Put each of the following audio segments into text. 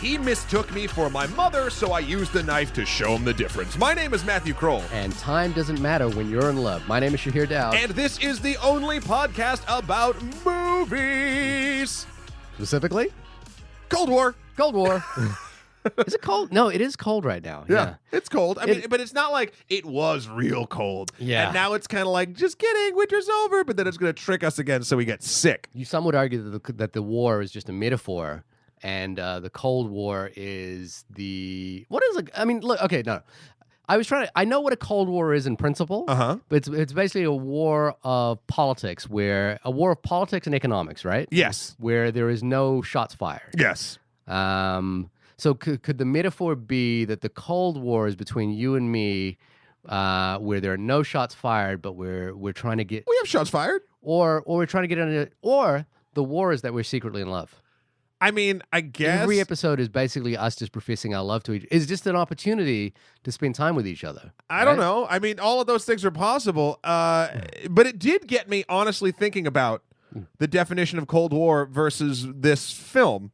he mistook me for my mother, so I used the knife to show him the difference. My name is Matthew Kroll. And time doesn't matter when you're in love. My name is Shahir Dowd. And this is the only podcast about movies. Specifically? Cold War. Cold War. Is it cold? No, it is cold right now. Yeah, it's cold. I mean, but it's not like it was real cold. Yeah. And now it's kind of like, just kidding, winter's over, but then it's going to trick us again so we get sick. Some would argue that the war is just a metaphor, and the Cold War is the... What is it? I mean, look, okay, no. I know what a Cold War is in principle, but it's basically a war of politics, a war of politics and economics, right? Yes. Where there is no shots fired. Yes. So could the metaphor be that the Cold War is between you and me, where there are no shots fired, but we're trying to get... We have shots fired. Or we're trying to get into... Or the war is that we're secretly in love. I mean, I guess... Every episode is basically us just professing our love to each other. It's just an opportunity to spend time with each other. I don't know. I mean, all of those things are possible. But it did get me honestly thinking about the definition of Cold War versus this film.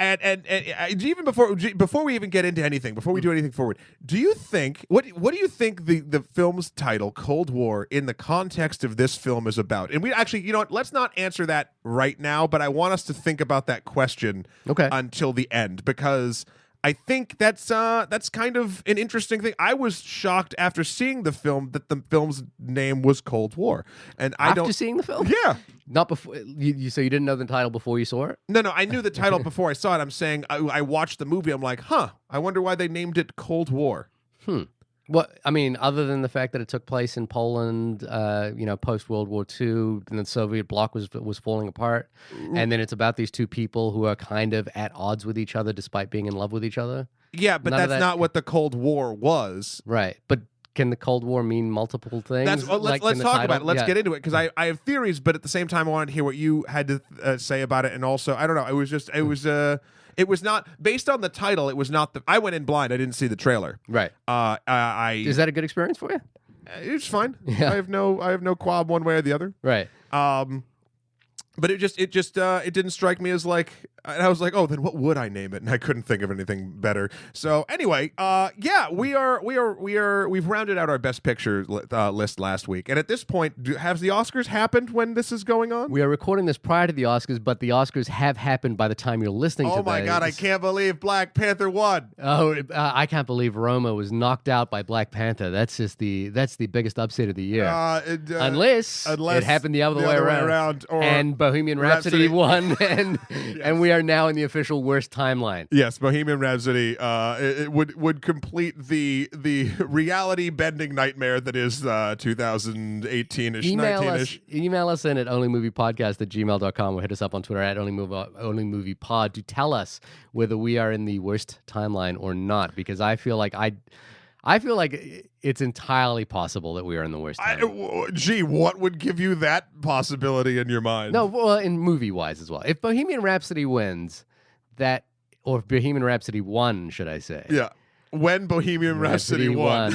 And even before we even get into anything, before we do anything forward, do you think what do you think the film's title Cold War in the context of this film is about? And we actually, you know what, let's not answer that right now, but I want us to think about that question until the end, because I think that's kind of an interesting thing. I was shocked after seeing the film that the film's name was Cold War, and after seeing the film, yeah, not before. So you didn't know the title before you saw it? No, I knew the title before I saw it. I'm saying I watched the movie. I'm like, I wonder why they named it Cold War. Well, I mean, other than the fact that it took place in Poland, post World War II, and the Soviet bloc was falling apart, and then it's about these two people who are kind of at odds with each other despite being in love with each other. Yeah, but that's not what the Cold War was. Right, but can the Cold War mean multiple things? Let's talk about it. Let's get into it, because I have theories, but at the same time, I wanted to hear what you had to say about it, and also, I don't know, it was not based on the title. It was not I went in blind. I didn't see the trailer. Right. Is that a good experience for you? It's fine. Yeah. I have no qualm one way or the other. Right. But it didn't strike me as like, and I was like, oh, then what would I name it? And I couldn't think of anything better. So anyway, we've rounded out our best picture list last week. And at this point, has the Oscars happened when this is going on? We are recording this prior to the Oscars, but the Oscars have happened by the time you're listening to this. Oh my God, I can't believe Black Panther won. Oh, I can't believe Roma was knocked out by Black Panther. That's the biggest upset of the year. Unless it happened the other way around. And Bohemian Rhapsody won, and we are now in the official worst timeline. Yes, Bohemian Rhapsody it would complete the reality bending nightmare that is 2018ish, 19ish. Email us in at onlymoviepodcast@gmail.com, or hit us up on Twitter at onlymoviepod to tell us whether we are in the worst timeline or not, because I feel like it's entirely possible that we are in the worst timeline. Gee, what would give you that possibility in your mind? No, well, in movie-wise as well. If Bohemian Rhapsody wins, or if Bohemian Rhapsody won, should I say? Yeah, when Bohemian Rhapsody won.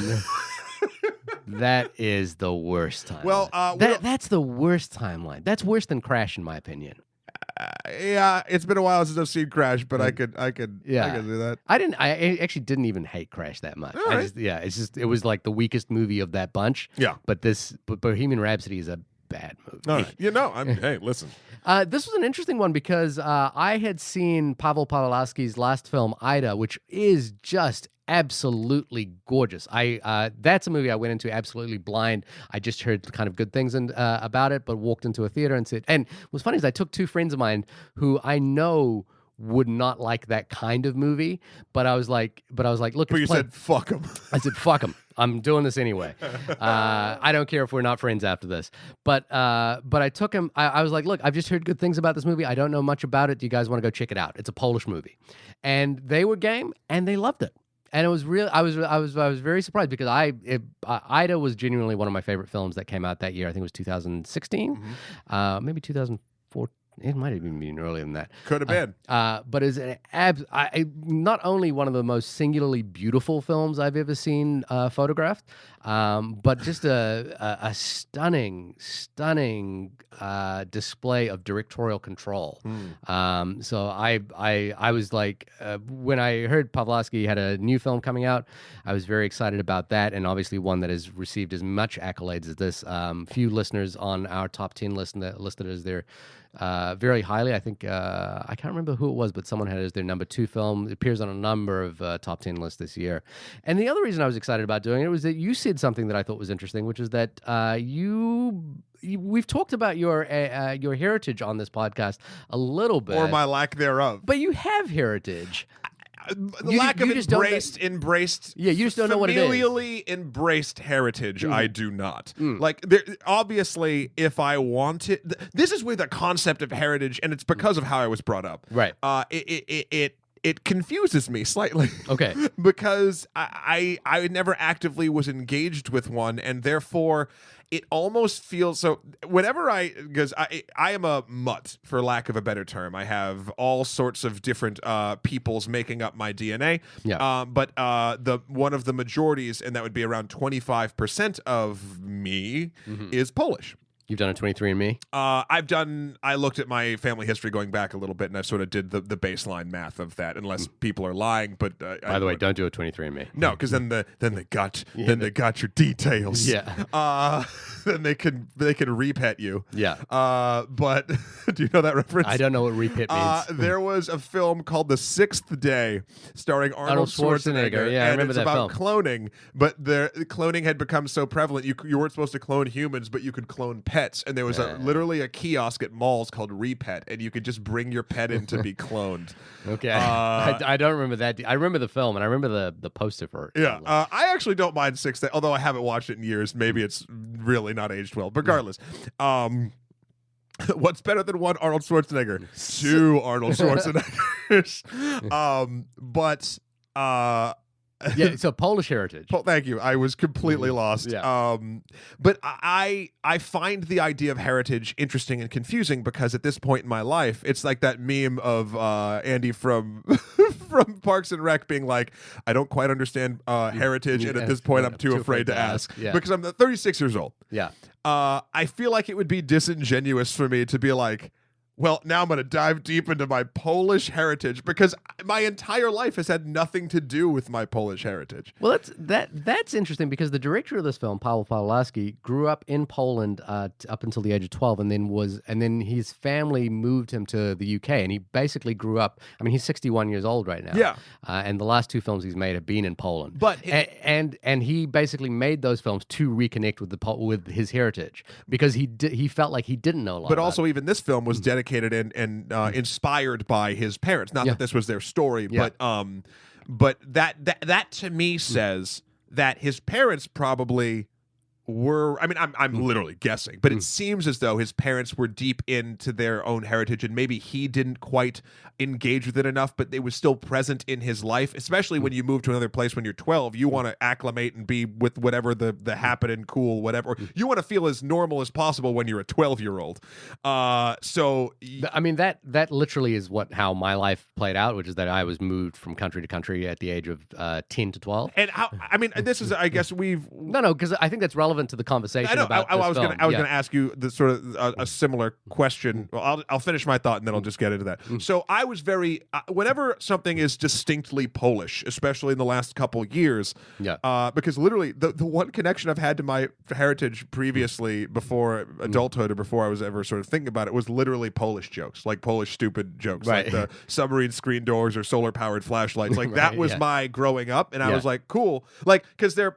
That is the worst timeline. Well, that's the worst timeline. That's worse than Crash, in my opinion. Yeah, it's been a while since I've seen Crash, but I could do that. I actually didn't even hate Crash that much. Right. It was like the weakest movie of that bunch. Yeah. But Bohemian Rhapsody is a bad movie. All right. Hey, listen. This was an interesting one because I had seen Pavel Pawlowski's last film, Ida, which is just absolutely gorgeous. That's a movie I went into absolutely blind. I just heard kind of good things about it, but walked into a theater and said, and what's funny is I took two friends of mine who I know would not like that kind of movie, but I was like, look. But you said, fuck them. I said, fuck them. I'm doing this anyway. I don't care if we're not friends after this. But I took him. I was like, look, I've just heard good things about this movie. I don't know much about it. Do you guys want to go check it out? It's a Polish movie, and they were game and they loved it. And it was real. I was very surprised because Ida was genuinely one of my favorite films that came out that year. I think it was 2016, maybe 2014. It might have even been earlier than that. Could have been. But it's not only one of the most singularly beautiful films I've ever seen photographed, but just a stunning display of directorial control. So I was like, when I heard Pawlowski had a new film coming out, I was very excited about that, and obviously one that has received as much accolades as this. Few listeners on our top 10 list that listed as their very highly. I think I can't remember who it was, but someone had it as their number 2 film. It appears on a number of top 10 lists this year. And the other reason I was excited about doing it was that you said something that I thought was interesting, which is that we've talked about your heritage on this podcast a little bit, Or my lack thereof. but you have heritage. The lack of embraced, yeah, you just don't know what it is. Familially embraced heritage, I do not. Like, obviously, if I wanted, this is where the concept of heritage, and it's because of how I was brought up. Right. It confuses me slightly. Okay. Because I never actively was engaged with one, and therefore it almost feels so whenever because I am a mutt, for lack of a better term. I have all sorts of different peoples making up my DNA. Yeah. But the one of the majorities, and that would be around 25% of me, is Polish. You've done a 23andMe? I looked at my family history going back a little bit, and I sort of did the baseline math of that, unless people are lying. But by the way, don't do a 23andMe. No, because then they got your details. Yeah. Then they can repet you. Yeah. But do you know that reference? I don't know what repet means. There was a film called The Sixth Day, starring Arnold Schwarzenegger. Yeah, I remember it's that about film. cloning, but the cloning had become so prevalent. You weren't supposed to clone humans, but you could clone pets, and there was literally a kiosk at malls called Repet, and you could just bring your pet in to be cloned. Okay. I don't remember that. I remember the film, and I remember the poster for it. Yeah, I actually don't mind Sixth Day, although I haven't watched it in years. Maybe it's really not aged well. Regardless, what's better than one Arnold Schwarzenegger? 2 Arnold Schwarzeneggers. Yeah, it's a Polish heritage. Thank you. I was completely lost. Yeah. But I find the idea of heritage interesting and confusing, because at this point in my life, it's like that meme of Andy from from Parks and Rec being like, I don't quite understand heritage, and at this point I'm too afraid to ask. Yeah. Because I'm 36 years old. Yeah. I feel like it would be disingenuous for me to be like, well, now I'm going to dive deep into my Polish heritage, because my entire life has had nothing to do with my Polish heritage. Well, that's interesting, because the director of this film, Paweł Pawlowski, grew up in Poland up until the age of 12, and then his family moved him to the UK, and he basically grew up. I mean, he's 61 years old right now. Yeah. And the last 2 films he's made have been in Poland. But and he basically made those films to reconnect with his heritage, because he felt like he didn't know a lot. But also, even this film was dedicated and inspired by his parents. Not that this was their story, but that to me says that his parents probably were. I mean, I'm literally guessing, but it seems as though his parents were deep into their own heritage, and maybe he didn't quite engage with it enough, but it was still present in his life. Especially when you move to another place when you're 12, you want to acclimate and be with whatever the happening, cool, whatever. You want to feel as normal as possible when you're a 12-year-old. So I mean, that literally is how my life played out, which is that I was moved from country to country at the age of 10 to 12. And I mean, this is, I guess no, because I think that's relevant to the conversation. I know. About I was going to ask you the sort of a similar question. Well, I'll finish my thought and then I'll just get into that. So I was very whenever something is distinctly Polish, especially in the last couple years, because literally the one connection I've had to my heritage previously, before adulthood or before I was ever sort of thinking about it, was literally Polish jokes, like Polish stupid jokes, like the submarine screen doors or solar powered flashlights. Like that was my growing up, and I was like, cool, like, because they're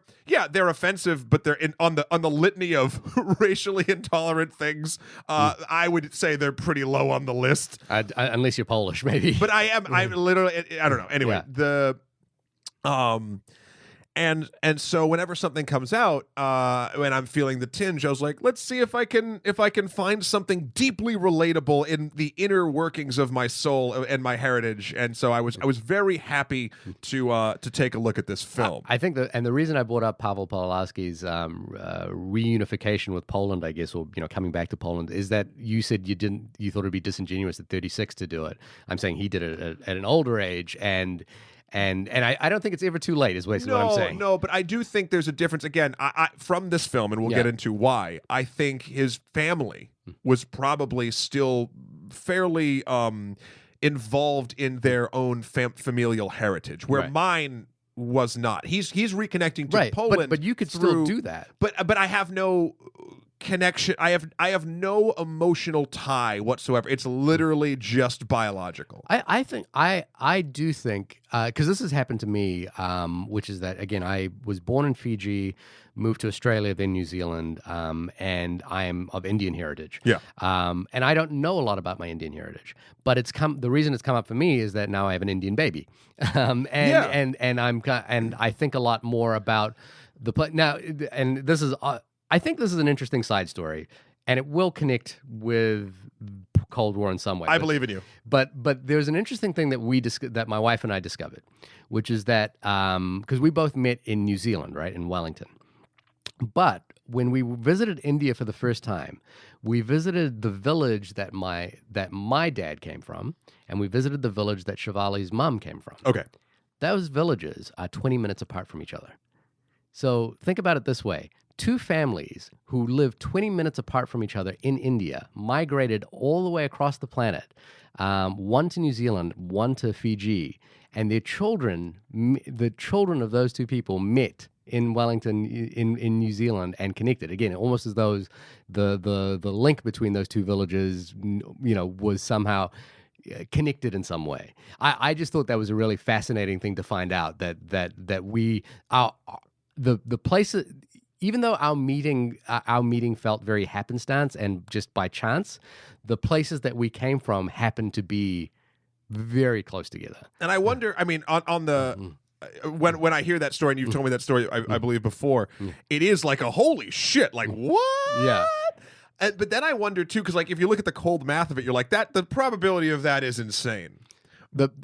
offensive, but they're on the litany of racially intolerant things. I would say they're pretty low on the list, unless you're Polish, maybe. But I'm literally, I don't know. Anyway, And so whenever something comes out, when I'm feeling the tinge, I was like, let's see if I can find something deeply relatable in the inner workings of my soul and my heritage. And so I was very happy to take a look at this film. I think and the reason I brought up Pavel Pawlowski's reunification with Poland, I guess, or coming back to Poland, is that you said you thought it'd be disingenuous at 36 to do it. I'm saying he did it at an older age, and I don't think it's ever too late, is basically what I'm saying. No, but I do think there's a difference. Again, I from this film, and we'll get into why, I think his family was probably still fairly involved in their own familial heritage, where mine was not. He's reconnecting to Poland. But you could still do that. But I have no connection. I have no emotional tie whatsoever. It's literally just biological. I do think because this has happened to me, which is that, again, I was born in Fiji, moved to Australia, then New Zealand, and I am of Indian heritage. Yeah. And I don't know a lot about my Indian heritage, but the reason it's come up for me is that now I have an Indian baby, and I think a lot more about the now. And this is I think this is an interesting side story, and it will connect with Cold War in some way. I believe in you. But there's an interesting thing that my wife and I discovered, which is that because we both met in New Zealand, right, in Wellington. But when we visited India for the first time, we visited the village that my dad came from, and we visited the village that Shivali's mom came from. Okay. Those villages are 20 minutes apart from each other. So think about it this way. Two families who live 20 minutes apart from each other in India migrated all the way across the planet, one to New Zealand, one to Fiji, and their children, the children of those two people, met in Wellington, in New Zealand, and connected. Again, almost as though the link between those two villages, was somehow connected in some way. I just thought that was a really fascinating thing to find out, that we the places. Even though our meeting felt very happenstance and just by chance, the places that we came from happened to be very close together. And I wonder, I mean, on the when I hear that story, and you've told me that story, I believe before, it is like a holy shit, like what? Yeah. But then I wonder too, because like if you look at the cold math of it, you're like the probability of that is insane.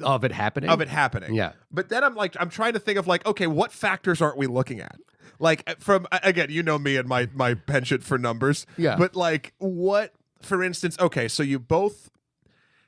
Of it happening. Yeah. But then I'm trying to think of like, okay, what factors aren't we looking at? Like from, again, me and my penchant for numbers. Yeah. But like what, for instance, okay, so you both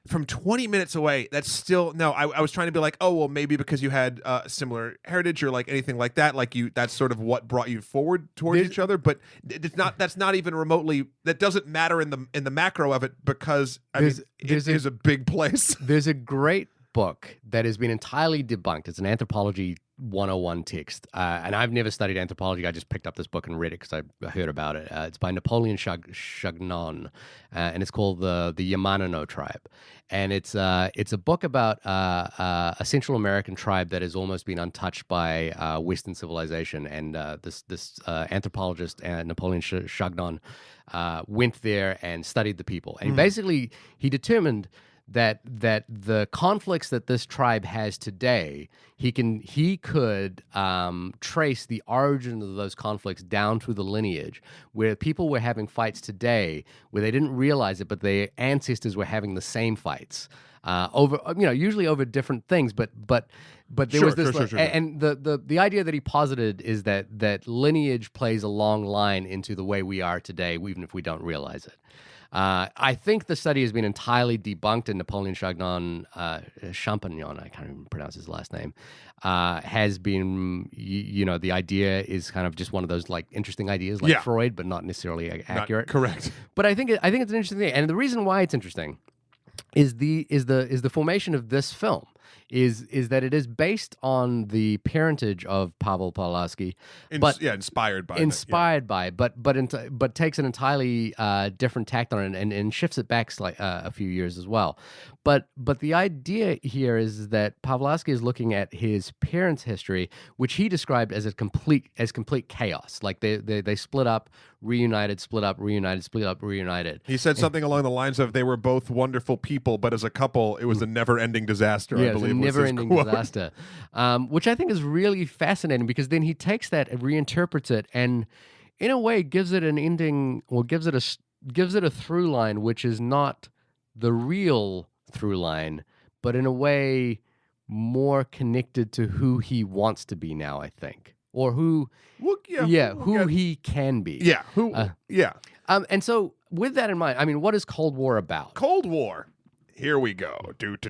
from 20 minutes away, that's still, no, I was trying to be like, oh, well, maybe because you had similar heritage or like anything like that, like that's sort of what brought you forward towards each other. But that's not even remotely, that doesn't matter in the macro of it, because it is a big place. There's a great book that has been entirely debunked. It's an anthropology 101 text. And I've never studied anthropology. I just picked up this book and read it because I heard about it. It's by Napoleon Chagnon, and it's called the Yamanano tribe. And it's a book about a Central American tribe that has almost been untouched by Western civilization. And this anthropologist, Napoleon Chagnon, went there and studied the people. And basically, he determined that the conflicts that this tribe has today, he could trace the origin of those conflicts down through the lineage, where people were having fights today where they didn't realize it, but their ancestors were having the same fights over, usually over different things, but there was this, and the idea that he posited is that lineage plays a long line into the way we are today, even if we don't realize it. I think the study has been entirely debunked, and Napoleon Chagnon, Champignon, I can't even pronounce his last name, has been, the idea is kind of just one of those like interesting ideas like Freud, but not necessarily accurate. Not correct. But I think it's an interesting thing. And the reason why it's interesting is the formation of this film. Is that it is based on the parentage of Pavel Pawlowski, inspired by, but takes an entirely different tact on it and shifts it back a few years as well. But the idea here is that Pawlowski is looking at his parents' history, which he described as complete chaos. Like they split up, reunited, split up, reunited, split up, reunited. He said something along the lines of they were both wonderful people, but as a couple, it was a never-ending disaster. I It's a believe was his never-ending quote. disaster, which I think is really fascinating because then he takes that and reinterprets it, and in a way gives it an ending or gives it a through line, which is not the real through line, but in a way more connected to who he wants to be now, I think, or who, Well, who he can be. Yeah, who? Yeah, And so with that in mind, I mean, what is Cold War about? Cold War. Here we go. In the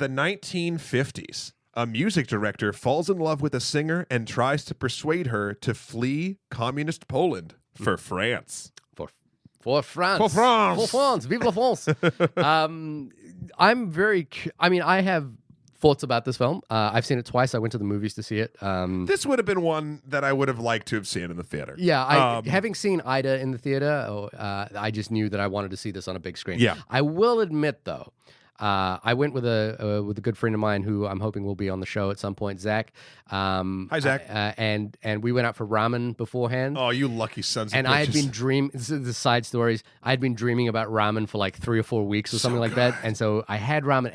1950s, a music director falls in love with a singer and tries to persuade her to flee communist Poland for France. For France. For France. For France. Vive la France. I have thoughts about this film. I've seen it twice. I went to the movies to see it. This would have been one that I would have liked to have seen in the theater. Yeah, having seen Ida in the theater, I just knew that I wanted to see this on a big screen. Yeah. I will admit, though, I went with a good friend of mine who I'm hoping will be on the show at some point, Zach. Hi, Zach. And we went out for ramen beforehand. Oh, you lucky sons of And bitches. I had been dreaming, the side stories, I had been dreaming about ramen for like 3 or 4 weeks or something like that. And so I had ramen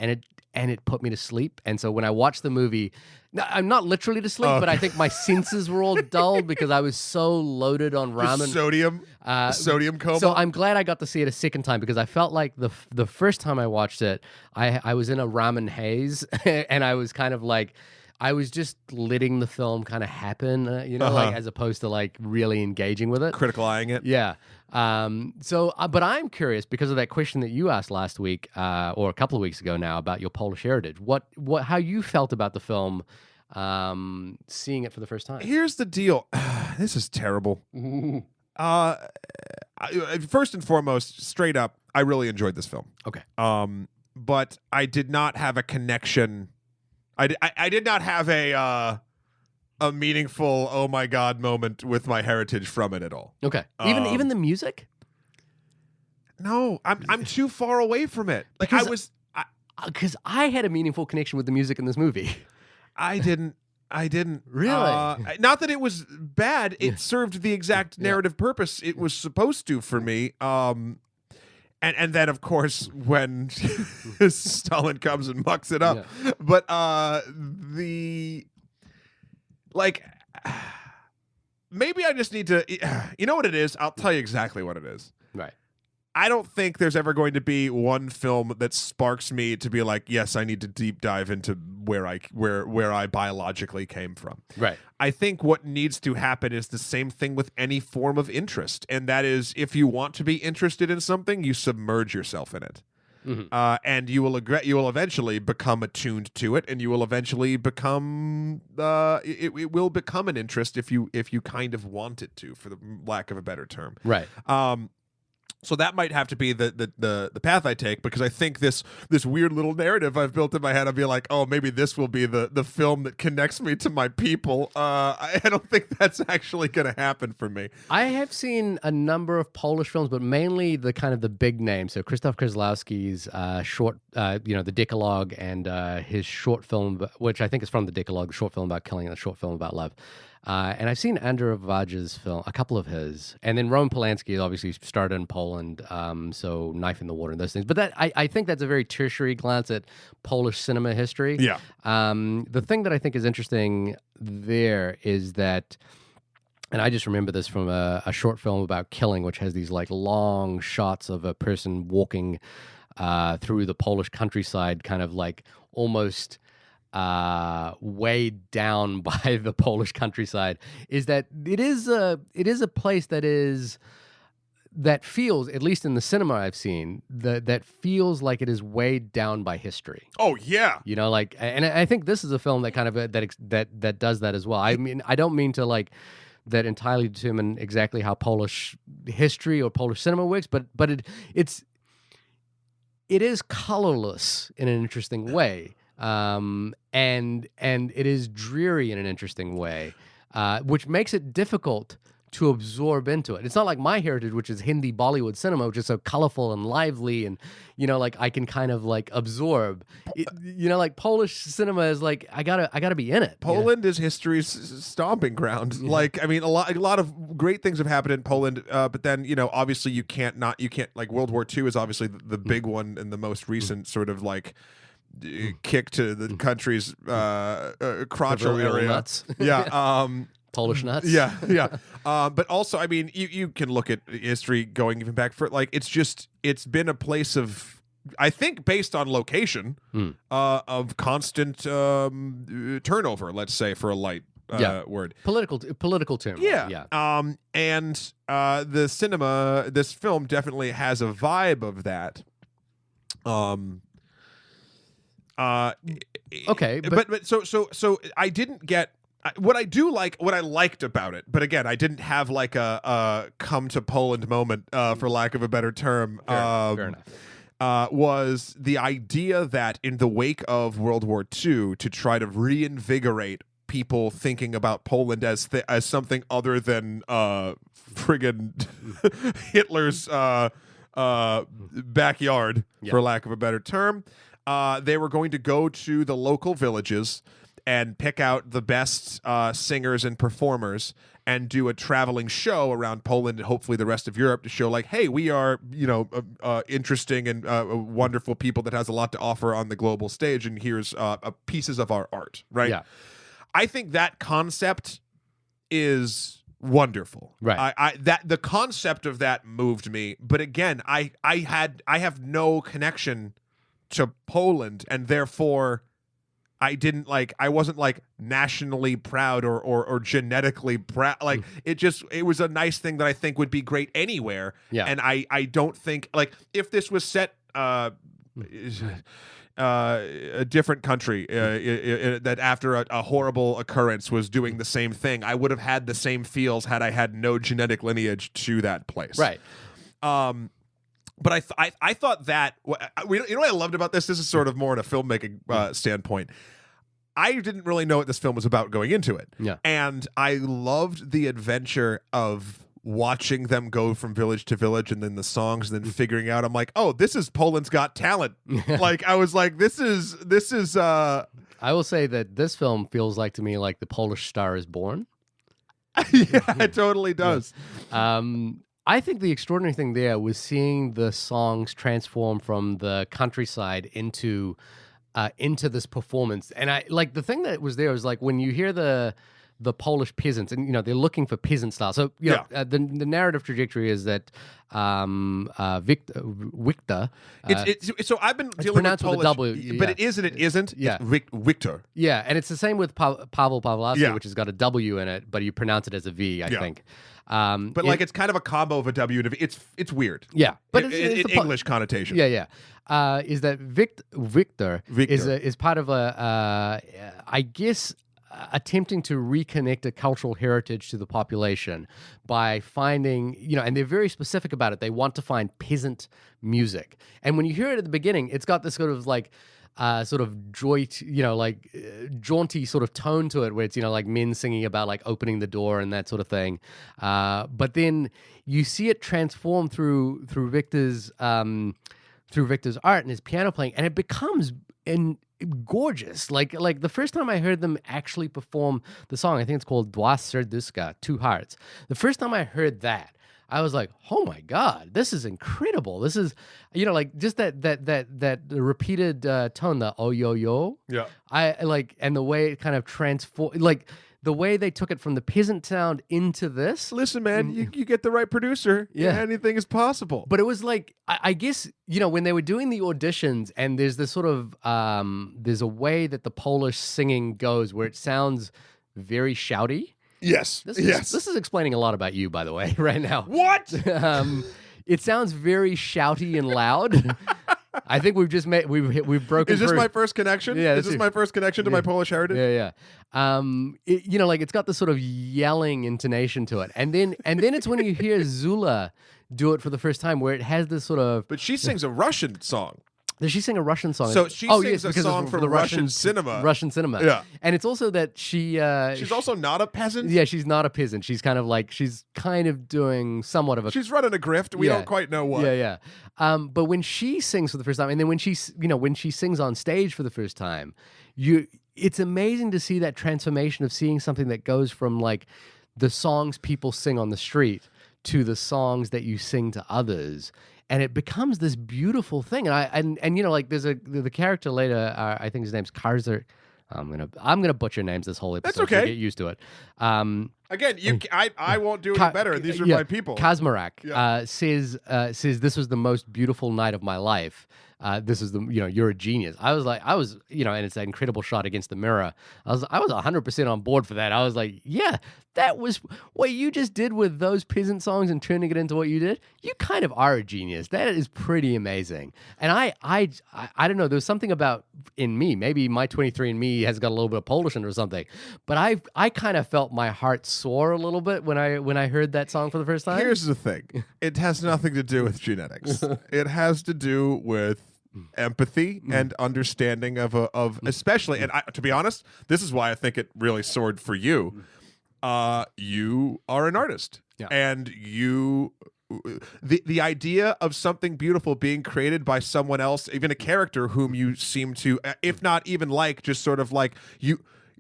and it put me to sleep. And so when I watched the movie, I'm not literally to sleep, but I think my senses were all dulled because I was so loaded on ramen. Just sodium coma. So I'm glad I got to see it a second time because I felt like the first time I watched it, I was in a ramen haze and I was kind of like, I was just letting the film kind of happen, like as opposed to like really engaging with it. Critical eyeing it. Yeah. But I'm curious because of that question that you asked last week, or a couple of weeks ago now about your Polish heritage. How you felt about the film, seeing it for the first time? Here's the deal. This is terrible. First and foremost, straight up, I really enjoyed this film. Okay. But I did not have a connection. I did not have a meaningful oh my god moment with my heritage from it at all. Okay. Even the music? No, I'm too far away from it. Like Because I had a meaningful connection with the music in this movie. I didn't. Really? Not that it was bad. It served the exact narrative purpose it was supposed to for me. And then, of course, when Stalin comes and mucks it up. Yeah. But maybe I just need to, you know what it is? I'll tell you exactly what it is. Right. I don't think there's ever going to be one film that sparks me to be like, yes, I need to deep dive into where I biologically came from. Right. I think what needs to happen is the same thing with any form of interest, and that is if you want to be interested in something, you submerge yourself in it. Mm-hmm. And you will eventually become attuned to it, and you will eventually become it will become an interest if you kind of want it to, for the lack of a better term. Right. So that might have to be the path I take, because I think this weird little narrative I've built in my head, I'll be like, oh, maybe this will be the film that connects me to my people. I don't think that's actually going to happen for me. I have seen a number of Polish films, but mainly the kind of the big names. So Krzysztof Kieślowski's short, the Decalogue, and his short film, which I think is from the Decalogue, the short film about killing and a short film about love. And I've seen Andrzej Wajda's film, a couple of his, and then Roman Polanski obviously started in Poland, so Knife in the Water and those things. But that I think that's a very tertiary glance at Polish cinema history. Yeah. The thing that I think is interesting there is that, and I just remember this from a short film about killing, which has these like long shots of a person walking through the Polish countryside, kind of like almost weighed down by the Polish countryside, is that it is a place that feels, at least in the cinema I've seen, that feels like it is weighed down by history. Oh yeah, and I think this is a film that kind of that does that as well. I mean, I don't mean to like that entirely determine exactly how Polish history or Polish cinema works, but it is colorless in an interesting way. And it is dreary in an interesting way, which makes it difficult to absorb into it. It's not like my heritage, which is Hindi Bollywood cinema, which is so colorful and lively, and like I can kind of like absorb. Like Polish cinema is like I gotta be in it. Poland is history's stomping ground. Like, I mean, a lot of great things have happened in Poland, but then obviously you can't like World War II is obviously the big one and the most recent sort of like kick to the country's crotchal area. Nuts. Yeah. Polish nuts. Yeah. But also, I mean, you can look at history going even back for like it's been a place of, I think, based on location, of constant turnover. Let's say, for a light word, political term. Yeah. And this film definitely has a vibe of that. Okay, but so I didn't get. What I liked about it, but again, I didn't have like a come to Poland moment, for lack of a better term. Fair enough. Was the idea that in the wake of World War II, to try to reinvigorate people thinking about Poland as something other than friggin' Hitler's backyard, for lack of a better term. They were going to go to the local villages and pick out the best singers and performers and do a traveling show around Poland and hopefully the rest of Europe to show like, hey, we are, interesting and wonderful people that has a lot to offer on the global stage, and here's pieces of our art, right? Yeah. I think that concept is wonderful. Right. That the concept of that moved me, but again, I have no connection to Poland, and therefore I wasn't like nationally proud or genetically proud. Like it was a nice thing that I think would be great anywhere. Yeah. And I don't think, like, if this was set a different country that after a horrible occurrence was doing the same thing, I would have had the same feels had I had no genetic lineage to that place. Right. But I thought that, what I loved about this? This is sort of more in a filmmaking standpoint. I didn't really know what this film was about going into it. Yeah. And I loved the adventure of watching them go from village to village, and then the songs, and then figuring out, I'm like, oh, this is Poland's Got Talent. Like, I was like, this is I will say that this film feels like to me like The Polish Star is Born. Yeah, it totally does. I think the extraordinary thing there was seeing the songs transform from the countryside into this performance. And I like the thing that was there was like when you hear the Polish peasants, and they're looking for peasant style. So the narrative trajectory is that Victor. So I've been dealing with pronounced Polish, with a W, but it is and it isn't. Yeah. It's Victor. Yeah, and it's the same with Pavel Pawlowski, Yeah. which has got a W in it, but you pronounce it as a V, I think. But like it's kind of a combo of a W and a V. It's weird. Yeah, but it's English connotation. Yeah. Is that Victor is part of I guess attempting to reconnect a cultural heritage to the population by finding, and they're very specific about it. They want to find peasant music, and when you hear it at the beginning, it's got this sort of like sort of jaunty sort of tone to it, where it's like men singing about like opening the door and that sort of thing. But then you see it transform through Victor's art and his piano playing, and it becomes gorgeous. Like the first time I heard them actually perform the song, I think it's called Dwa Serduszka, Two Hearts. The first time I heard that, I was like, oh my God, this is incredible. This is, like just that repeated tone, the oh yo yo. Yeah. I like, and the way it kind of transformed, like the way they took it from the peasant sound into this. Listen, man, you get the right producer. Yeah. Anything is possible. But it was like, I guess, when they were doing the auditions, and there's this sort of, there's a way that the Polish singing goes where it sounds very shouty. Yes. This is explaining a lot about you, by the way, right now. What? It sounds very shouty and loud. I think we've broken. Is this through. my first connection? Yeah, is this my first connection to my Polish heritage? Yeah. Like it's got this sort of yelling intonation to it, and then it's when you hear Zula do it for the first time, where it has this sort of. But she sings a Russian song. Does she sing a Russian song? So she sings a because song it's from the Russian cinema. Russian cinema. Yeah. And it's also that She's also not a peasant. Yeah, she's not a peasant. She's kind of doing somewhat of a. She's running a grift. We don't quite know what. Yeah. But when she sings for the first time, and then when she sings on stage for the first time, it's amazing to see that transformation of seeing something that goes from like the songs people sing on the street to the songs that you sing to others. And it becomes this beautiful thing, and like there's the character later. I think his name's Karzer. I'm gonna butcher names this whole episode. That's okay. So get used to it. Again, I won't do any better. These are my people. Kazmarek says this was the most beautiful night of my life. This is you're a genius. I was, and it's that incredible shot against the mirror. I was 100% on board for that. I was like, yeah, that was what you just did with those peasant songs and turning it into what you did. You kind of are a genius. That is pretty amazing. And I don't know. There's something about in me. Maybe my 23andMe has got a little bit of Polish in it or something. But I kind of felt my heart soar a little bit when I heard that song for the first time. Here's the thing. It has nothing to do with genetics. It has to do with empathy and understanding of especially, and to be honest, this is why I think it really soared for you. You are an artist, and the idea of something beautiful being created by someone else, even a character whom you seem to, if not even like, just sort of like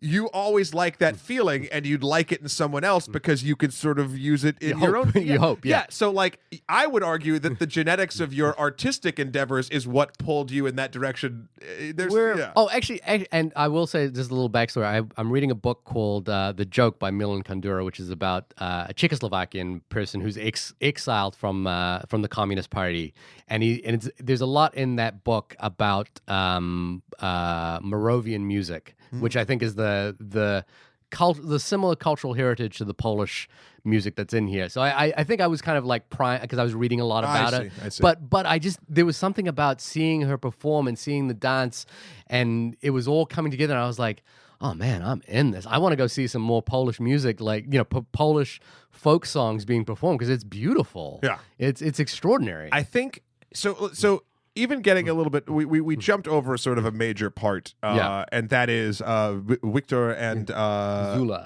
you always like that feeling, and you'd like it in someone else because you could sort of use it in your own. You hope, yeah. So, like, I would argue that the genetics of your artistic endeavors is what pulled you in that direction. Actually, and I will say just a little backstory. I'm reading a book called "The Joke" by Milan Kundera, which is about a Czechoslovakian person who's exiled from the Communist Party, and there's a lot in that book about Moravian music, which I think is the similar cultural heritage to the Polish music that's in here. So I think I was kind of like prime because I was reading a lot about it. I see. But there was something about seeing her perform and seeing the dance, and it was all coming together. And I was like, oh man, I'm in this. I want to go see some more Polish music, like Polish folk songs being performed because it's beautiful. Yeah, it's extraordinary. I think so. Even getting a little bit, we jumped over sort of a major part, and that is Victor and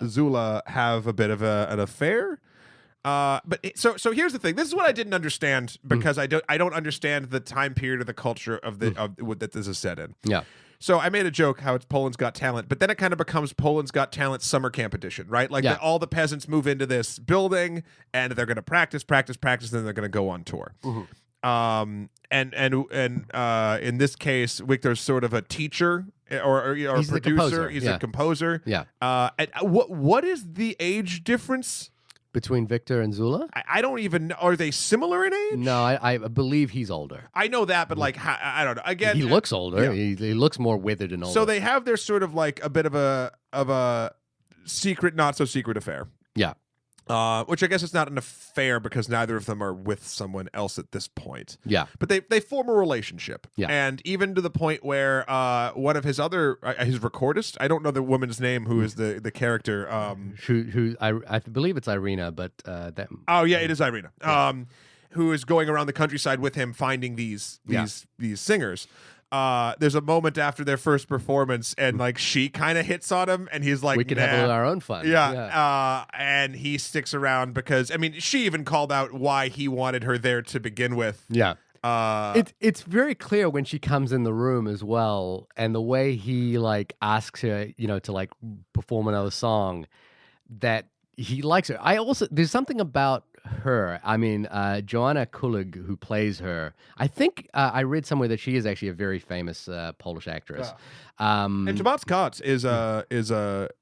Zula have a bit of an affair. So here's the thing. This is what I didn't understand because I don't understand the time period of the culture of that this is set in. Yeah. So I made a joke how it's Poland's Got Talent, but then it kind of becomes Poland's Got Talent summer camp edition, right? Like all the peasants move into this building and they're going to practice, and then they're going to go on tour. And in this case, Victor's sort of a teacher or a producer. He's a composer. Yeah. What is the age difference between Victor and Zula? I don't even know. Are they similar in age? No, I believe he's older. I know that, but like I don't know. Again, he looks older. Yeah. He looks more withered and older. So they have their sort of like a bit of a secret, not so secret affair. Yeah. Which I guess it's not an affair because neither of them are with someone else at this point. Yeah. But they form a relationship. Yeah. And even to the point where one of his other, his recordist, I don't know the woman's name who is the character. Who I believe it's Irina, but that. Oh, yeah, it is Irina. Yeah. Who is going around the countryside with him finding these singers. There's a moment after their first performance and like she kind of hits on him and he's like, we can have our own fun. Yeah. And he sticks around because, I mean, she even called out why he wanted her there to begin with. Yeah. It's very clear when she comes in the room as well, and the way he like asks her, to like perform another song, that he likes her. There's something about her. I mean, Joanna Kulig, who plays her, I think I read somewhere that she is actually a very famous Polish actress. And Tomasz Kotz is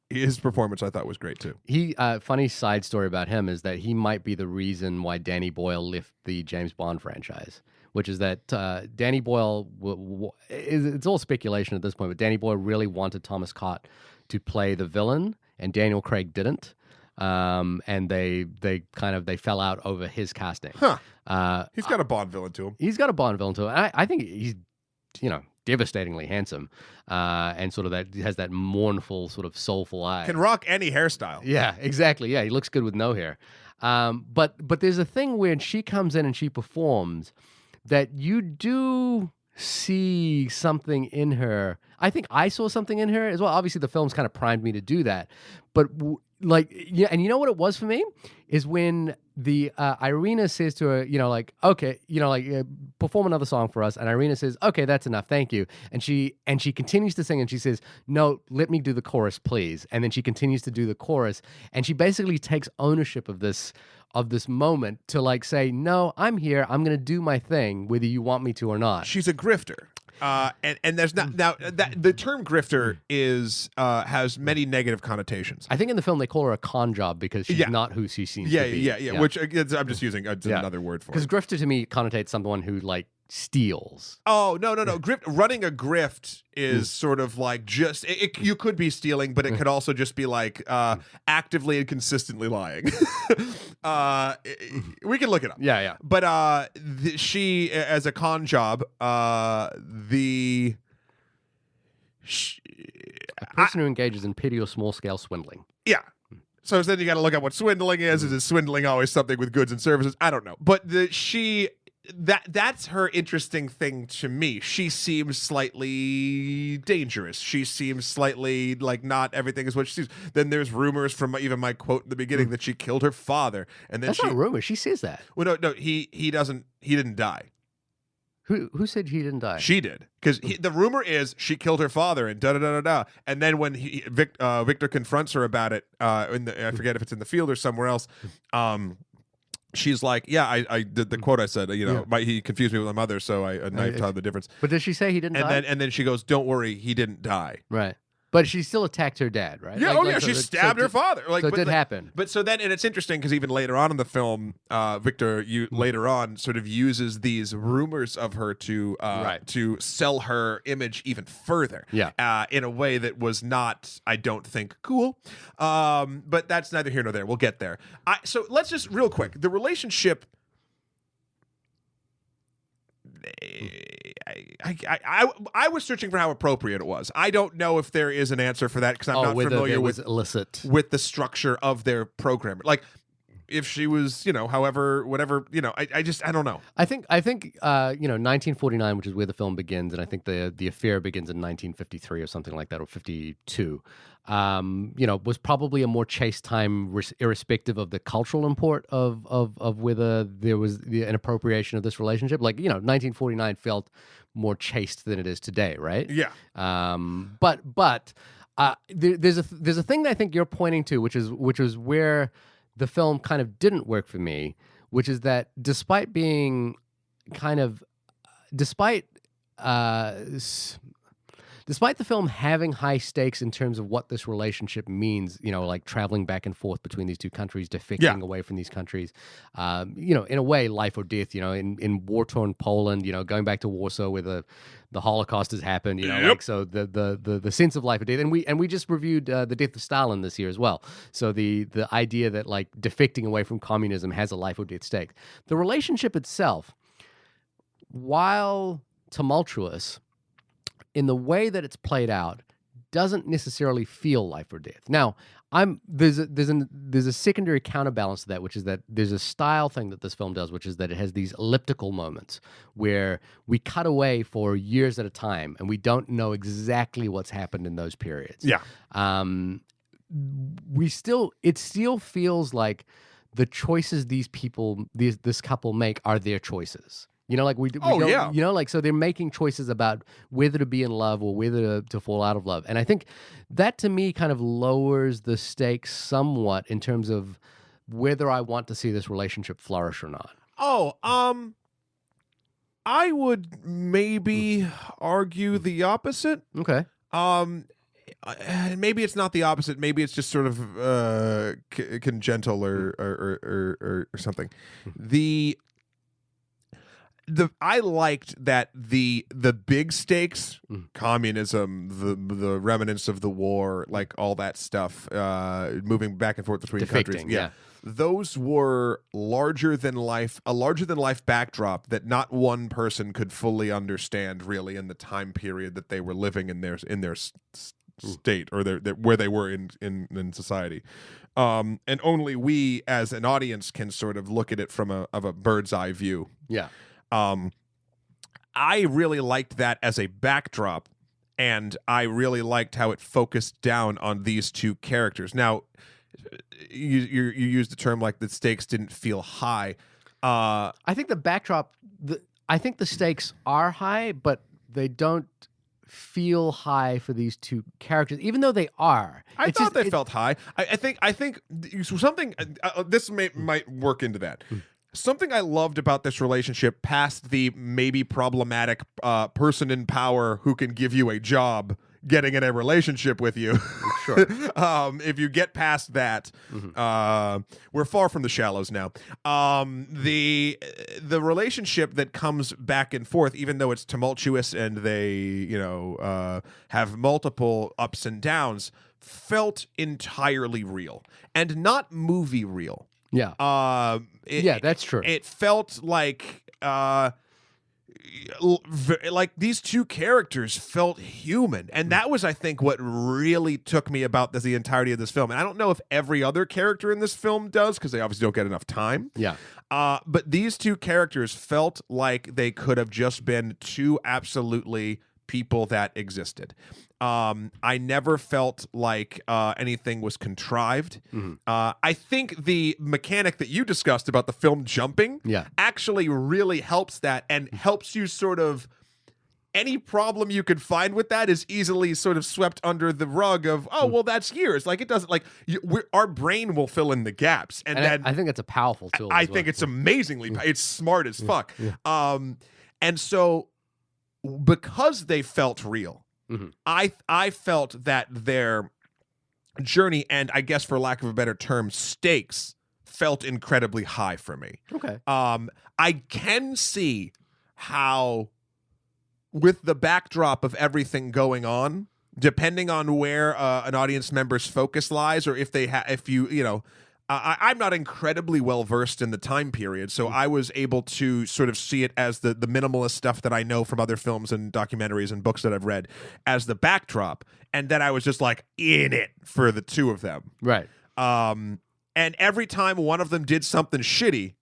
his performance I thought was great too. Funny side story about him is that he might be the reason why Danny Boyle left the James Bond franchise, which is that Danny Boyle, it's all speculation at this point, but Danny Boyle really wanted Thomas Kott to play the villain, and Daniel Craig didn't. And they fell out over his casting. He's got a Bond villain to him. He's got a Bond villain to him. And I think he's, devastatingly handsome, and sort of that has that mournful, sort of soulful eye. Can rock any hairstyle. Yeah, exactly. Yeah, he looks good with no hair. But there's a thing when she comes in and she performs that you do see something in her. I think I saw something in her as well. Obviously, the film's kind of primed me to do that. But like, yeah, and you know what it was for me is when the Irina says to her, like, okay, perform another song for us, and Irina says, okay, that's enough, thank you, and she continues to sing, and she says, no, let me do the chorus, please, and then she continues to do the chorus, and she basically takes ownership of this moment to like say, no, I'm here, I'm gonna do my thing, whether you want me to or not. She's a grifter. And there's not now that the term grifter is has many negative connotations. I think in the film they call her a con job because she's not who she seems to be. Yeah. Which I'm just using another word for it. Because grifter to me connotates someone who like steals. Oh no! Running a grift is sort of like just you could be stealing, but it could also just be like actively and consistently lying. We can look it up. Yeah. But she, as a con job, a person who engages in petty or small scale swindling. Yeah. So then you got to look at what swindling is. Is swindling always something with goods and services? I don't know. But that's her interesting thing to me. She seems slightly dangerous. She seems slightly like not everything is what she seems. Then there's rumors from even my quote in the beginning that she killed her father. And then that's not rumor. She says that. Well, no, he didn't die. Who said he didn't die? She did, because the rumor is she killed her father and da. And then when Victor confronts her about it, I forget if it's in the field or somewhere else. She's like, yeah, I did the quote I said, he confused me with my mother, so I knifed out the difference. But did she say he didn't die? And then she goes, don't worry, he didn't die. Right. But she still attacked her dad, right? Yeah, she stabbed her father. So it did happen. But so then, and it's interesting because even later on in the film, Victor, later on sort of uses these rumors of her to sell her image even further. Yeah. In a way that was not, I don't think, cool. But that's neither here nor there. We'll get there. So let's just real quick, the relationship. I was searching for how appropriate it was. I don't know if there is an answer for that because I'm not familiar with the structure of their program. Like, if she was, however, whatever, I don't know. I think 1949, which is where the film begins, and I think the affair begins in 1953 or something like that, or 52. Was probably a more chaste time, irrespective of the cultural import of whether there was an appropriation of this relationship. Like, 1949 felt more chaste than it is today, right? Yeah. But there's a thing that I think you're pointing to, which is where the film kind of didn't work for me, which is that despite the film having high stakes in terms of what this relationship means, like traveling back and forth between these two countries, defecting away from these countries, in a way, life or death, in war-torn Poland, going back to Warsaw where the Holocaust has happened, so the sense of life or death. And we just reviewed the death of Stalin this year as well. So the idea that like defecting away from communism has a life or death stake. The relationship itself, while tumultuous, in the way that it's played out, doesn't necessarily feel life or death. Now, there's a secondary counterbalance to that, which is that there's a style thing that this film does, which is that it has these elliptical moments where we cut away for years at a time, and we don't know exactly what's happened in those periods. Yeah. It still feels like the choices this couple make are their choices. So they're making choices about whether to be in love or whether to fall out of love. And I think that to me kind of lowers the stakes somewhat in terms of whether I want to see this relationship flourish or not. I would maybe argue the opposite. Okay. Maybe it's not the opposite. Maybe it's just sort of congenital or something. I liked that the big stakes, communism, the remnants of the war, like all that stuff, moving back and forth between countries. Yeah. Those were a larger than life backdrop that not one person could fully understand really in the time period that they were living in their state or where they were in society. And only we as an audience can sort of look at it from a bird's eye view. Yeah. I really liked that as a backdrop, and I really liked how it focused down on these two characters. Now, you used the term like the stakes didn't feel high. I think the backdrop, I think the stakes are high, but they don't feel high for these two characters, even though they are. I thought they felt high. I think something this might work into that. Something I loved about this relationship, past the maybe problematic person in power who can give you a job getting in a relationship with you. Sure. If you get past that, we're far from the shallows now. The relationship that comes back and forth, even though it's tumultuous and they, have multiple ups and downs, felt entirely real and not movie real. Yeah. Yeah, that's true. It felt like these two characters felt human, and that was, I think, what really took me about the entirety of this film. And I don't know if every other character in this film does, because they obviously don't get enough time. Yeah. But these two characters felt like they could have just been two absolutely people that existed. I never felt like anything was contrived. I think the mechanic that you discussed about the film jumping actually really helps that, and helps you sort of, any problem you could find with that is easily sort of swept under the rug of, well, that's years. Like, it doesn't, like, our brain will fill in the gaps. And then I think it's a powerful tool. I think it's amazingly, it's smart as fuck. And so, because they felt real, I felt that their journey, and I guess for lack of a better term, stakes, felt incredibly high for me. Okay. I can see how, with the backdrop of everything going on, depending on where an audience member's focus lies, or if they I'm not incredibly well versed in the time period, so I was able to sort of see it as the minimalist stuff that I know from other films and documentaries and books that I've read as the backdrop, and then I was just like in it for the two of them. Right. And every time one of them did something shitty,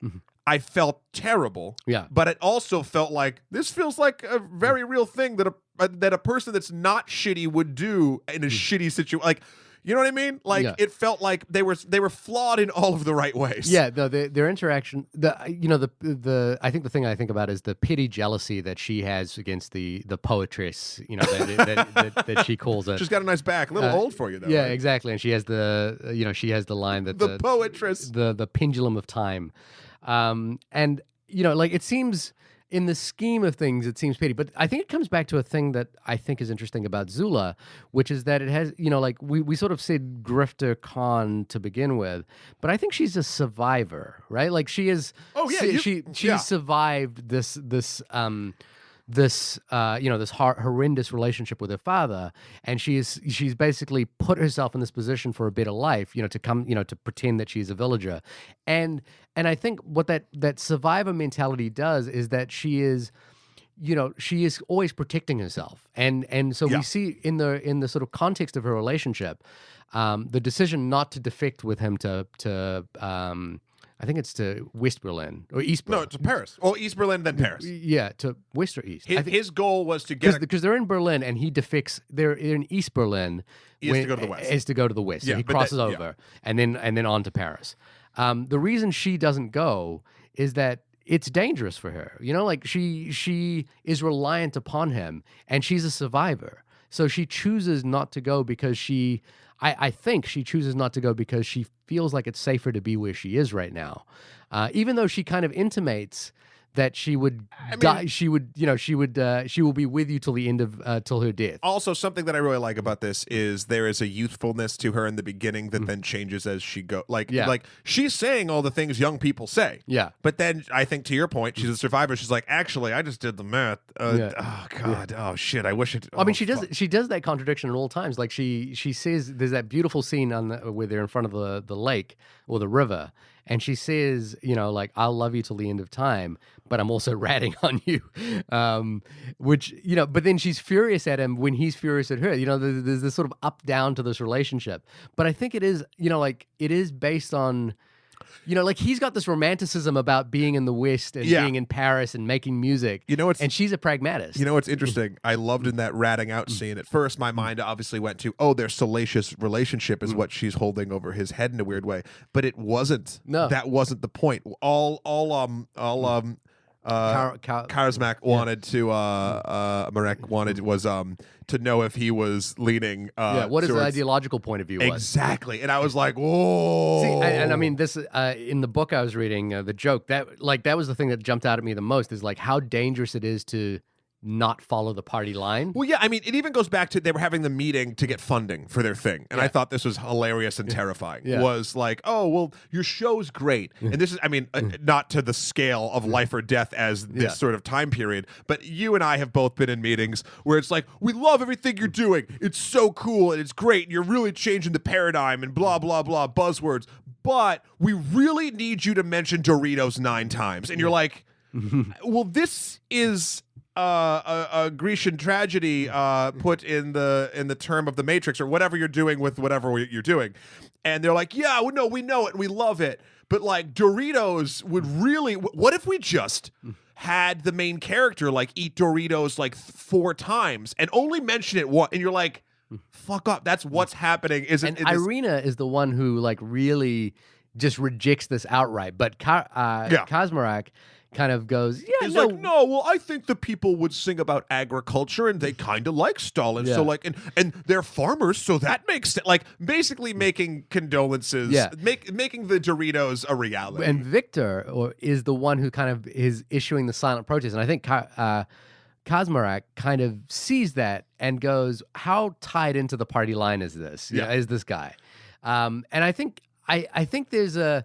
I felt terrible. Yeah. But it also felt like this feels like a very real thing that a person that's not shitty would do in a shitty situation. Like, you know what I mean? Like, it felt like they were flawed in all of the right ways. Yeah, their interaction. I think the thing I think about is the pity jealousy that she has against the poetress. That she calls it. She's got a nice back, a little old for you though. Yeah, right? exactly. And she has the line that the poetress, the pendulum of time, and it seems. In the scheme of things, it seems petty, but I think it comes back to a thing that I think is interesting about Zula, which is that it has, we sort of said grifter con to begin with, but I think she's a survivor, right? Like, she is. Oh yeah, she survived this horrendous relationship with her father, and she's basically put herself in this position for a better life, to pretend that she's a villager, and I think what that survivor mentality does is that she is always protecting herself, and so we see in the sort of context of her relationship, the decision not to defect with him to I think it's to West Berlin or East Berlin. No, to Paris. Well, East Berlin, then Paris. Yeah, to West or East. His goal was to get... Because they're in Berlin and he defects. They're in East Berlin. He has to go to the West. Is to go to the West. So he crosses over and then on to Paris. The reason she doesn't go is that it's dangerous for her. She is reliant upon him, and she's a survivor. So she chooses not to go because I think she chooses not to go because she feels like it's safer to be where she is right now. Even though she kind of intimates that she would die, she will be with you till the end of till her death. Also, something that I really like about this is there is a youthfulness to her in the beginning that then changes as she goes. Like she's saying all the things young people say. Yeah. But then I think, to your point, she's a survivor. She's like, actually, I just did the math. Oh God. Oh shit. I wish it. I mean, she does that contradiction at all times. Like she says, there's that beautiful scene where they're in front of the lake or the river. And she says, I'll love you till the end of time, but I'm also ratting on you. But then she's furious at him when he's furious at her. There's this sort of up down to this relationship. But I think it is, it is based on You know, like he's got this romanticism about being in the West and being in Paris and making music. You know, and she's a pragmatist. You know what's interesting? I loved in that ratting out scene. At first, my mind obviously went to, their salacious relationship is what she's holding over his head in a weird way. But it wasn't. No, that wasn't the point. Karsmak wanted to Marek wanted was to know if he was leaning what his towards... ideological point of view was. Exactly. And I was like, whoa. See, and I mean this in the book I was reading, the joke that was the thing that jumped out at me the most, is like how dangerous it is to not follow the party line. Well, yeah, I mean, it even goes back to they were having the meeting to get funding for their thing. And I thought this was hilarious and terrifying. Was like, oh, well, your show's great. And this is, I mean, not to the scale of life or death as this sort of time period, but you and I have both been in meetings where it's like, we love everything you're doing. It's so cool and it's great. And you're really changing the paradigm and blah, blah, blah, buzzwords. But we really need you to mention Doritos 9 times. And you're like, well, this is... a Grecian tragedy put in the term of the Matrix or whatever you're doing with whatever you're doing, and they're like, yeah, well, no, we know it, we love it, but like Doritos would really. What if we just had the main character like eat Doritos like 4 times and only mention it once, and you're like, fuck up. That's what's happening. Irina is the one who like really just rejects this outright, but Kazmarek kind of goes, he's like, no, well, I think the people would sing about agriculture and they kind of like Stalin. So like, and they're farmers, so that makes sense. Like basically making condolences, making the Doritos a reality. And Victor is the one who kind of is issuing the silent protest. And I think Kazmarek kind of sees that and goes, how tied into the party line is this? You know, is this guy? And I think there's the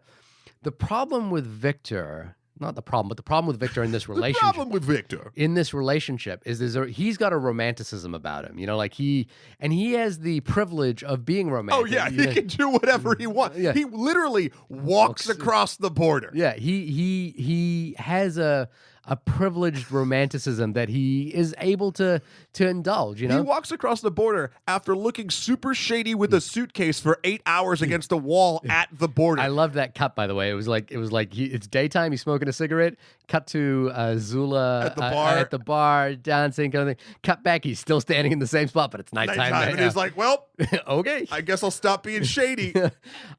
problem with Victor. Not the problem, but the problem with Victor in this relationship. The problem with Victor in this relationship is he's got a romanticism about him. You know, like he has the privilege of being romantic. Oh yeah, he can do whatever he wants. Yeah. He literally walks across the border. Yeah, he has a privileged romanticism that he is able to indulge, you know? He walks across the border after looking super shady with a suitcase for 8 hours against the wall at the border. I love that cut, by the way. It was like it's daytime, he's smoking a cigarette, cut to Zula at the bar, dancing, kind of thing. Cut back, he's still standing in the same spot, but it's nighttime. And he's like, well, okay. I guess I'll stop being shady.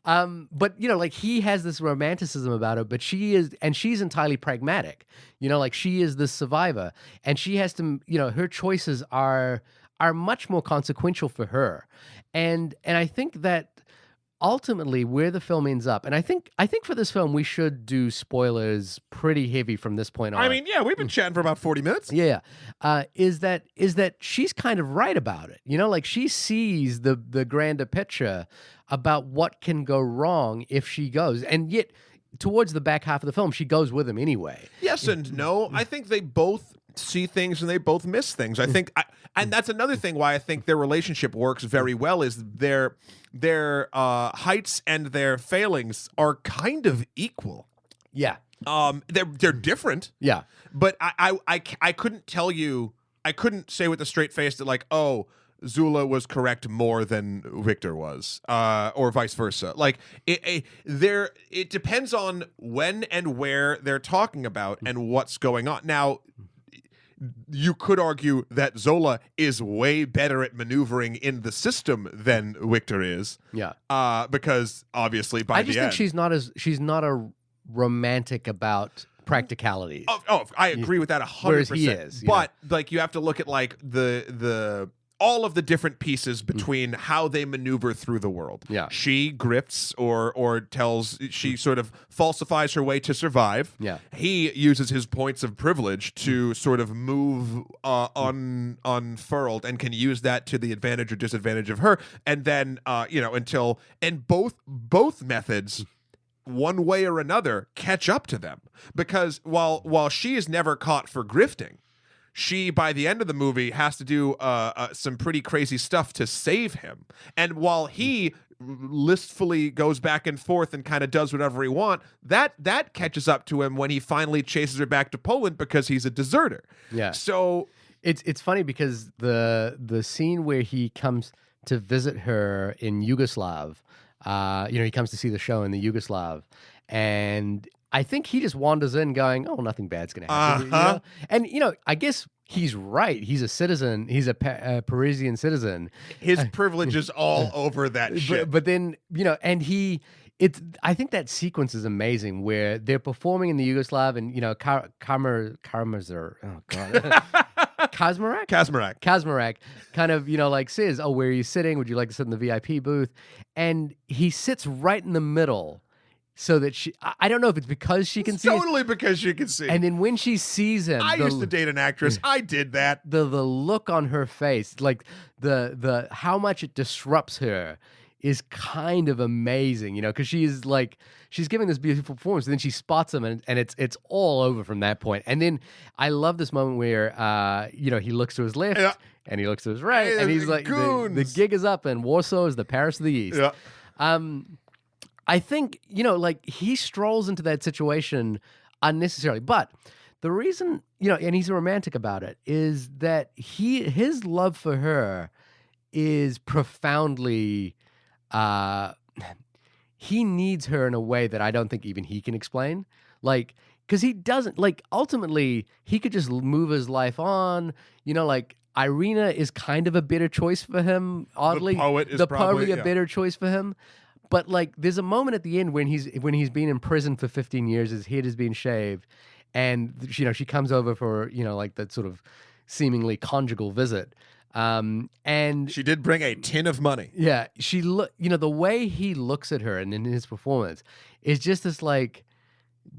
But, you know, like he has this romanticism about her, but she's entirely pragmatic. You know, like she is the survivor, and she has to, you know, her choices are much more consequential for her. And I think that ultimately where the film ends up, and I think for this film we should do spoilers pretty heavy from this point on. I mean, yeah, we've been chatting for about 40 minutes. Yeah. Is that she's kind of right about it. You know, like she sees the grander picture about what can go wrong if she goes. And yet towards the back half of the film, she goes with him anyway. Yes and no. I think they both see things and they both miss things. I think, and that's another thing why I think their relationship works very well, is their heights and their failings are kind of equal. Yeah. They're different. Yeah. But I couldn't tell you, I couldn't say with a straight face that like, oh, Zula was correct more than Victor was, or vice versa. Like it depends on when and where they're talking about and what's going on. Now, you could argue that Zola is way better at maneuvering in the system than Victor is. Yeah. Because obviously by the end, I just think she's not a romantic about practicalities. Oh, I agree with that 100%. Whereas he is. But like you have to look at like the all of the different pieces between how they maneuver through the world. Yeah. She grifts or she sort of falsifies her way to survive. Yeah. He uses his points of privilege to sort of move unfurled and can use that to the advantage or disadvantage of her. And then, and both methods, one way or another, catch up to them. Because while she is never caught for grifting, she, by the end of the movie, has to do some pretty crazy stuff to save him. And while he listfully goes back and forth and kind of does whatever he wants, that catches up to him when he finally chases her back to Poland because he's a deserter. Yeah. So it's funny because the scene where he comes to visit her in Yugoslav, he comes to see the show in the Yugoslav, and I think he just wanders in going, "Oh, nothing bad's going to happen." You know? And, I guess he's right. He's a citizen. He's a Parisian citizen. His privilege is all over that shit. But then, I think that sequence is amazing where they're performing in the Yugoslav and, Karamazov, oh God. Kazmarek kind of, says, "Oh, where are you sitting? Would you like to sit in the VIP booth?" And he sits right in the middle so that I don't know if it's because she can see. Totally because she can see. And then when she sees him, I used to date an actress. I did that. The look on her face, like the how much it disrupts her is kind of amazing, because she's giving this beautiful performance, and then she spots him, and it's all over from that point. And then I love this moment where he looks to his left and he looks to his right, and he's like, the gig is up, and Warsaw is the Paris of the East. Yeah. I think he strolls into that situation unnecessarily, but the reason and he's romantic about it, is that his love for her is profoundly. He needs her in a way that I don't think even he can explain. Because he doesn't, ultimately, he could just move his life on. Irina is kind of a better choice for him, oddly. The poet is probably a better choice for him. But, there's a moment at the end when he's been in prison for 15 years, his head is being shaved, and, she comes over for, that sort of seemingly conjugal visit. And she did bring a tin of money. Yeah, the way he looks at her and in his performance is just this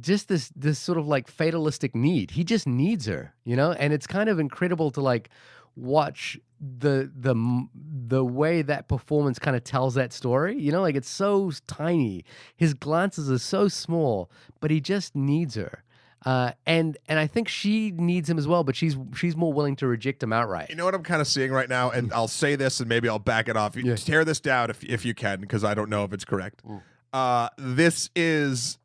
this sort of fatalistic need. He just needs her, and it's kind of incredible to watch the way that performance kind of tells that story. It's so tiny. His glances are so small, but he just needs her. And I think she needs him as well, but she's more willing to reject him outright. You know what I'm kind of seeing right now, and I'll say this, and maybe I'll back it off. You tear this down if you can, because I don't know if it's correct. This is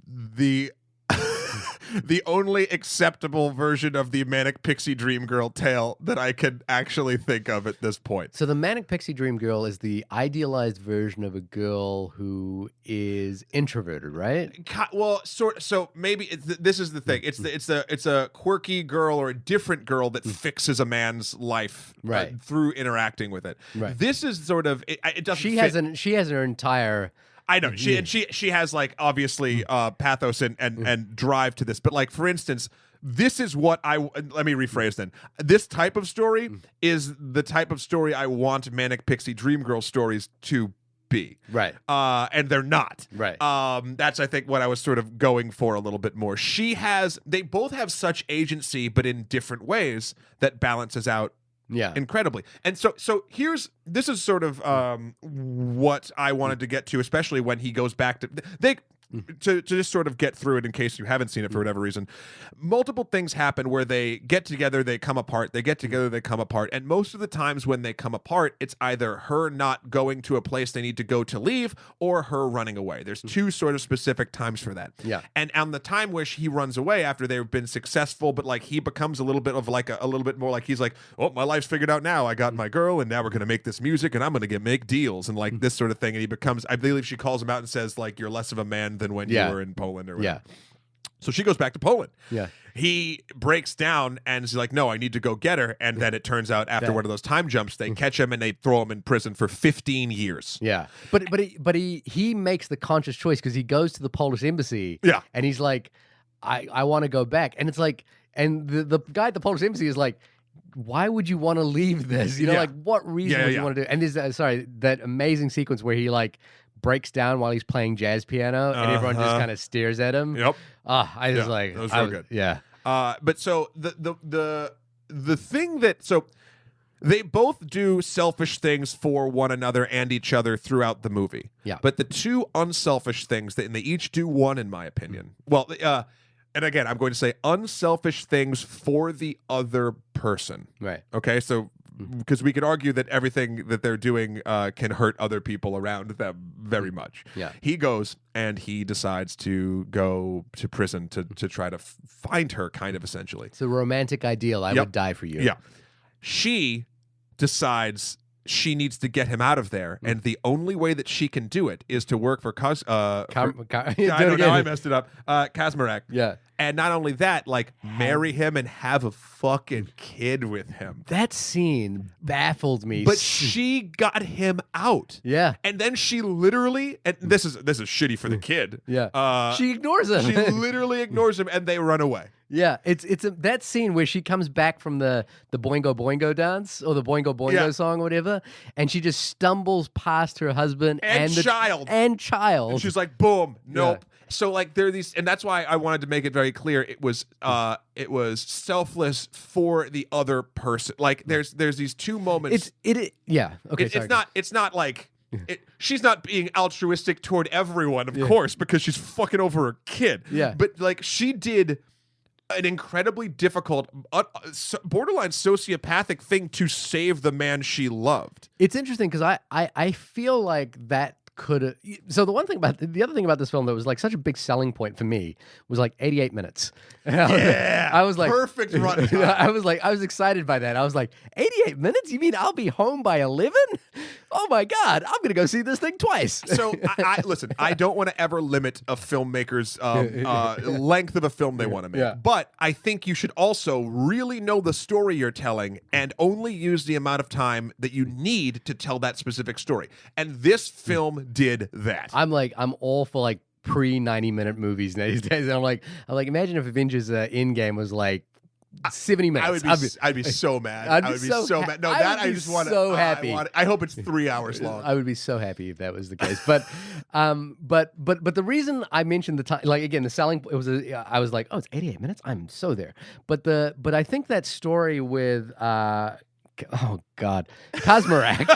the the only acceptable version of the Manic Pixie Dream Girl tale that I could actually think of at this point. So the Manic Pixie Dream Girl is the idealized version of a girl who is introverted, right? Well, so maybe this is the thing. It's a quirky girl or a different girl that fixes a man's life through interacting with it. Right. This is sort of it doesn't. She has her entire. I know she has obviously pathos and drive to this, but for instance, this is what let me rephrase then. This type of story is the type of story I want Manic Pixie Dream Girl stories to be. Right. And they're not. Right. That's I think what I was sort of going for a little bit more. They both have such agency, but in different ways that balances out. Yeah, incredibly. And so this is sort of what I wanted to get to, especially when he goes back to just sort of get through it in case you haven't seen it for whatever reason. Multiple things happen where they get together, they come apart, they get together, they come apart. And most of the times when they come apart, it's either her not going to a place they need to go to leave or her running away. There's two sort of specific times for that. Yeah. And on the time where he runs away after they've been successful, but he becomes a little bit of a little bit more he's oh, my life's figured out now. I got my girl and now we're going to make this music and I'm going to make deals and this sort of thing. And he becomes, I believe she calls him out and says you're less of a man than when you were in Poland or whatever. Yeah. So she goes back to Poland. Yeah. He breaks down and is like, no, I need to go get her. And then it turns out after one of those time jumps, they catch him and they throw him in prison for 15 years. Yeah. But he makes the conscious choice because he goes to the Polish embassy. Yeah. And he's like, I want to go back. And it's and the guy at the Polish embassy is like, why would you want to leave this? What reason would you want to do? And there's that amazing sequence where he breaks down while he's playing jazz piano and everyone just kind of stares at him. Yep. I was that was real good. Yeah. But so the thing so they both do selfish things for one another and each other throughout the movie. Yeah. But the two unselfish things and they each do one, in my opinion. Well, and again, I'm going to say unselfish things for the other person. Right. Okay. So because we could argue that everything that they're doing can hurt other people around them very much. Yeah. He goes and he decides to go to prison to try to find her, kind of essentially. It's a romantic ideal. I would die for you. Yeah. She decides she needs to get him out of there, and the only way that she can do it is to work for I don't know, I messed it up. Kazmarek. Yeah. And not only that, like marry him and have a fucking kid with him. That scene baffled me. But she got him out. Yeah. And then she literally, and this is shitty for the kid. Yeah. She ignores him. She literally ignores him, and they run away. Yeah, it's that scene where she comes back from the Boingo Boingo dance or the Boingo Boingo song or whatever, and she just stumbles past her husband and child. And she's like, boom, nope. Yeah. So like there are these, and that's why I wanted to make it very clear. It was selfless for the other person. Like there's these two moments. It's not like. She's not being altruistic toward everyone, of course, because she's fucking over her kid. Yeah. But like she did an incredibly difficult, borderline sociopathic thing to save the man she loved. It's interesting because I feel like that could. So the other thing about this film that was like such a big selling point for me was like 88 minutes. I was like perfect run time. I was excited by that. I was like 88 minutes. You mean I'll be home by 11? Oh my God, I'm gonna go see this thing twice. So I listen. I don't want to ever limit a filmmaker's length of a film they want to make, but I think you should also really know the story you're telling and only use the amount of time that you need to tell that specific story. And this film did that. I'm all for like pre-90-minute movies these days. And I'm like, imagine if Avengers Endgame was like 70 minutes. I'd be so mad. I would be so mad. No, I just want to. So happy. I hope it's 3 hours long. I would be so happy if that was the case. But, but the reason I mentioned the time, like again, the selling, I was like, oh, it's 88 minutes. I'm so there. But I think that story with. Oh God, Kazmarek.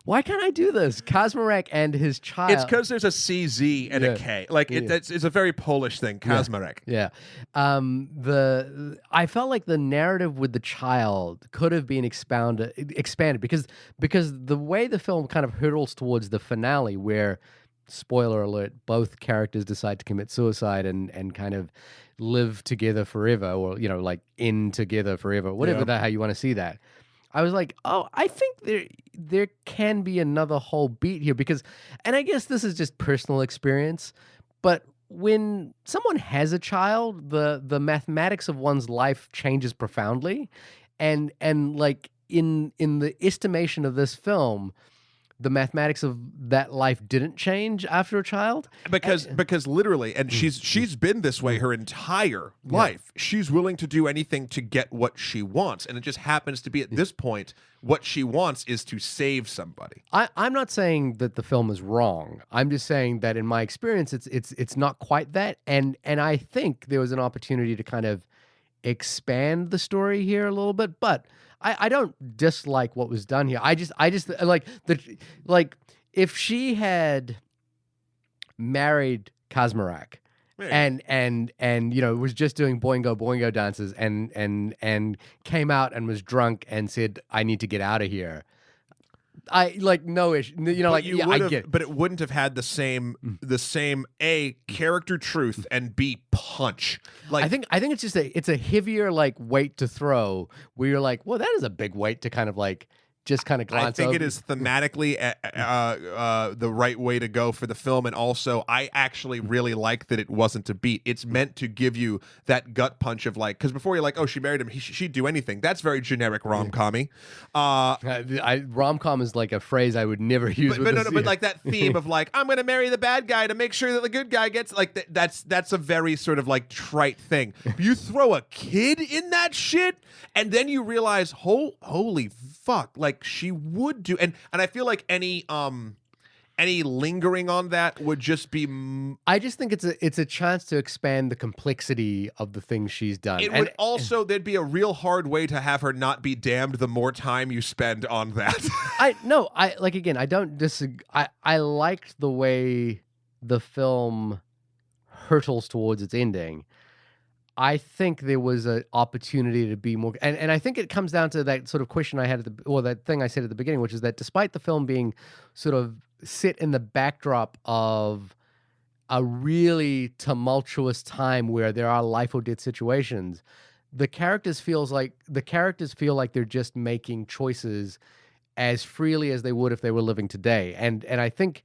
Why can't I do this? Kazmarek and his child. It's because there's a CZ and a K. Like it's a very Polish thing. Kazmarek. Yeah. I felt like the narrative with the child could have been expanded because the way the film kind of hurtles towards the finale, where, spoiler alert, both characters decide to commit suicide and kind of live together forever, or like in together forever, whatever how you want to see that. I was like, oh, I think there can be another whole beat here because, and I guess this is just personal experience, but when someone has a child, the mathematics of one's life changes profoundly, and like in the estimation of this film, the mathematics of that life didn't change after a child because literally, and she's been this way her entire life. She's willing to do anything to get what she wants, and it just happens to be at this point what she wants is to save somebody. I'm not saying that the film is wrong. I'm just saying that in my experience, it's not quite that, and I think there was an opportunity to kind of expand the story here a little bit, but I don't dislike what was done here. I just like if she had married Kazmarek and was just doing Boingo Boingo dances and came out and was drunk and said, I need to get out of here. I like no issue. I get it. But it wouldn't have had the same A, character truth, and B, punch. Like I think it's just it's a heavier like weight to throw where you're like, well, that is a big weight to kind of like just kind of glance over. I think it is thematically the right way to go for the film, and also I actually really like that it wasn't a beat. It's meant to give you that gut punch of like, because before you're like, oh, she married him, she'd do anything. That's very generic rom-com-y. Rom-com is like a phrase I would never use. But like that theme of like, I'm gonna marry the bad guy to make sure that the good guy gets like that's a very sort of like trite thing. You throw a kid in that shit, and then you realize, holy fuck, like she would do, and I feel like any lingering on that would just be. I just think it's a chance to expand the complexity of the things she's done. It would also, there'd be a real hard way to have her not be damned the more time you spend on that. I don't disagree. I liked the way the film hurtles towards its ending. I think there was an opportunity to be more, and I think it comes down to that sort of question I had or that thing I said at the beginning, which is that despite the film being sort of set in the backdrop of a really tumultuous time where there are life or death situations, the characters feel like they're just making choices as freely as they would if they were living today. And I think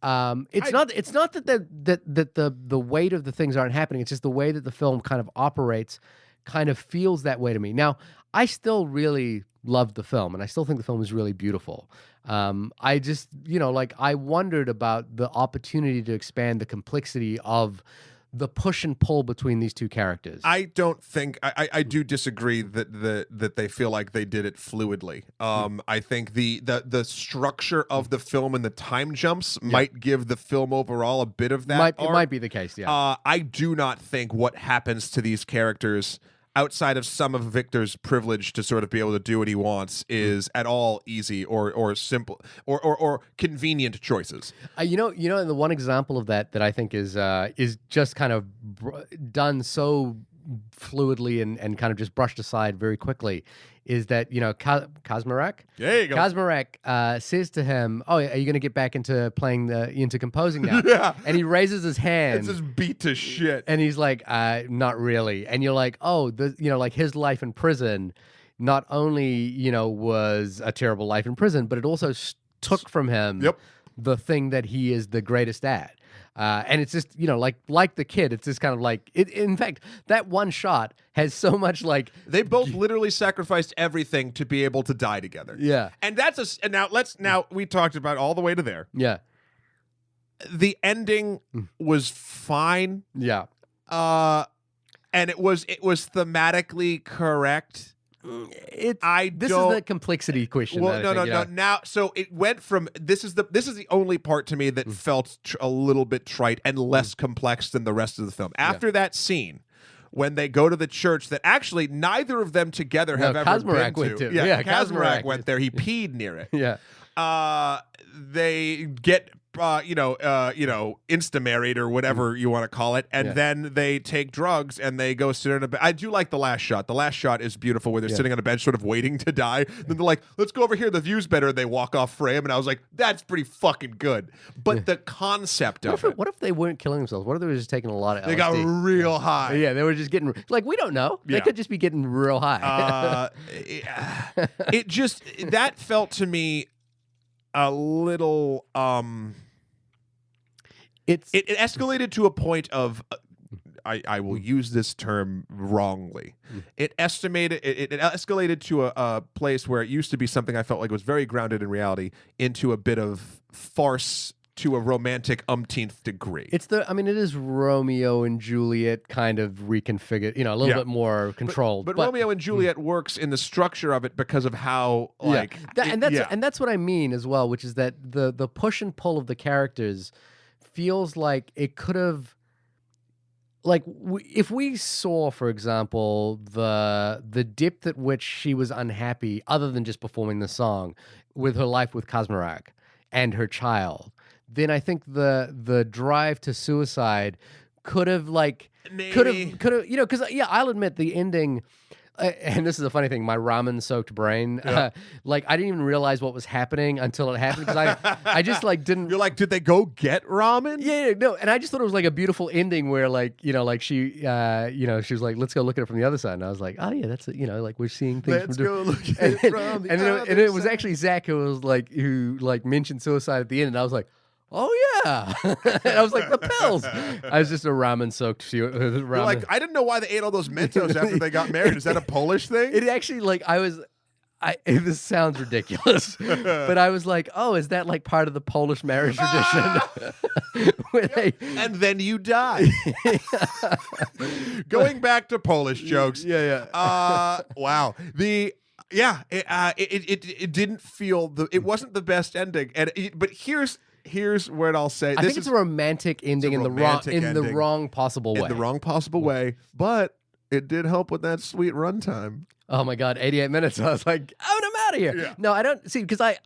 it's not that the weight of the things aren't happening. It's just the way that the film kind of operates kind of feels that way to me. Now, I still really love the film, and I still think the film is really beautiful. I just, I wondered about the opportunity to expand the complexity of the push and pull between these two characters. I don't think I do disagree that they feel like they did it fluidly. I think the structure of the film and the time jumps might give the film overall a bit of that. It might be the case, yeah. I do not think what happens to these characters outside of some of Victor's privilege to sort of be able to do what he wants is at all easy or simple or convenient choices. And the one example of that I think is just kind of done so fluidly and kind of just brushed aside very quickly is that, Kazmarek? There you go. Kazmarek says to him, "Oh, are you going to get back into composing now?" Yeah. And he raises his hand. It's just beat to shit. And he's like, "Not really." And you're like, "Oh, like his life in prison not only, was a terrible life in prison, but it also took from him the thing that he is the greatest at." And it's just, like the kid, it's just kind of like, in fact, that one shot has so much like... They both literally sacrificed everything to be able to die together. Yeah. And now we talked about all the way to there. Yeah. The ending was fine. Yeah. And it was thematically correct. This is the complexity question. Well, no. Now, so it went from this is the only part to me that felt a little bit trite and less complex than the rest of the film. After that scene, when they go to the church that actually neither of them together have ever Kazmarek been went to. to. Yeah, Kazmarek went there. He peed near it. Yeah. They get insta-married or whatever you want to call it, and then they take drugs and they go sit on a bench. I do like the last shot. The last shot is beautiful where they're sitting on a bench sort of waiting to die. Then they're like, let's go over here. The view's better. They walk off frame, and I was like, that's pretty fucking good. But the concept of it. What if they weren't killing themselves? What if they were just taking a lot of LSD? They got real high. Yeah, they were just getting, we don't know. They could just be getting real high. It just, that felt to me a little, it escalated to a point of, I will use this term wrongly. It escalated to a place where it used to be something I felt like was very grounded in reality into a bit of farce to a romantic umpteenth degree. It is Romeo and Juliet kind of reconfigured, a little bit more controlled. But Romeo and Juliet works in the structure of it because of how and that's what I mean as well, which is that the push and pull of the characters feels like it could have, if we saw, for example, the depth at which she was unhappy, other than just performing the song, with her life with Kazmarek and her child, then I think the drive to suicide could have because I'll admit the ending. And this is a funny thing, my ramen-soaked brain, I didn't even realize what was happening until it happened, because I just didn't... You're like, did they go get ramen? Yeah, no, and I just thought it was a beautiful ending where she was like, let's go look at it from the other side, and I was like, oh yeah, that's we're seeing things. Let's go look at it from the other side. And it was actually Zach who mentioned suicide at the end, and I was like, oh yeah. And I was like, the pills. I was just a ramen-soaked ramen. You're like, I didn't know why they ate all those Mentos after they got married. Is that a Polish thing? It actually, this sounds ridiculous, but I was like, oh, is that part of the Polish marriage tradition? And then you die. Going back to Polish jokes. Yeah. Wow. It didn't feel it wasn't the best ending, but here's what I'll say. I think it's a romantic ending in the wrong possible way. In the wrong possible way, but it did help with that sweet runtime. Oh my God, 88 minutes. I was like, I'm out of here. Yeah. No, I don't see, because I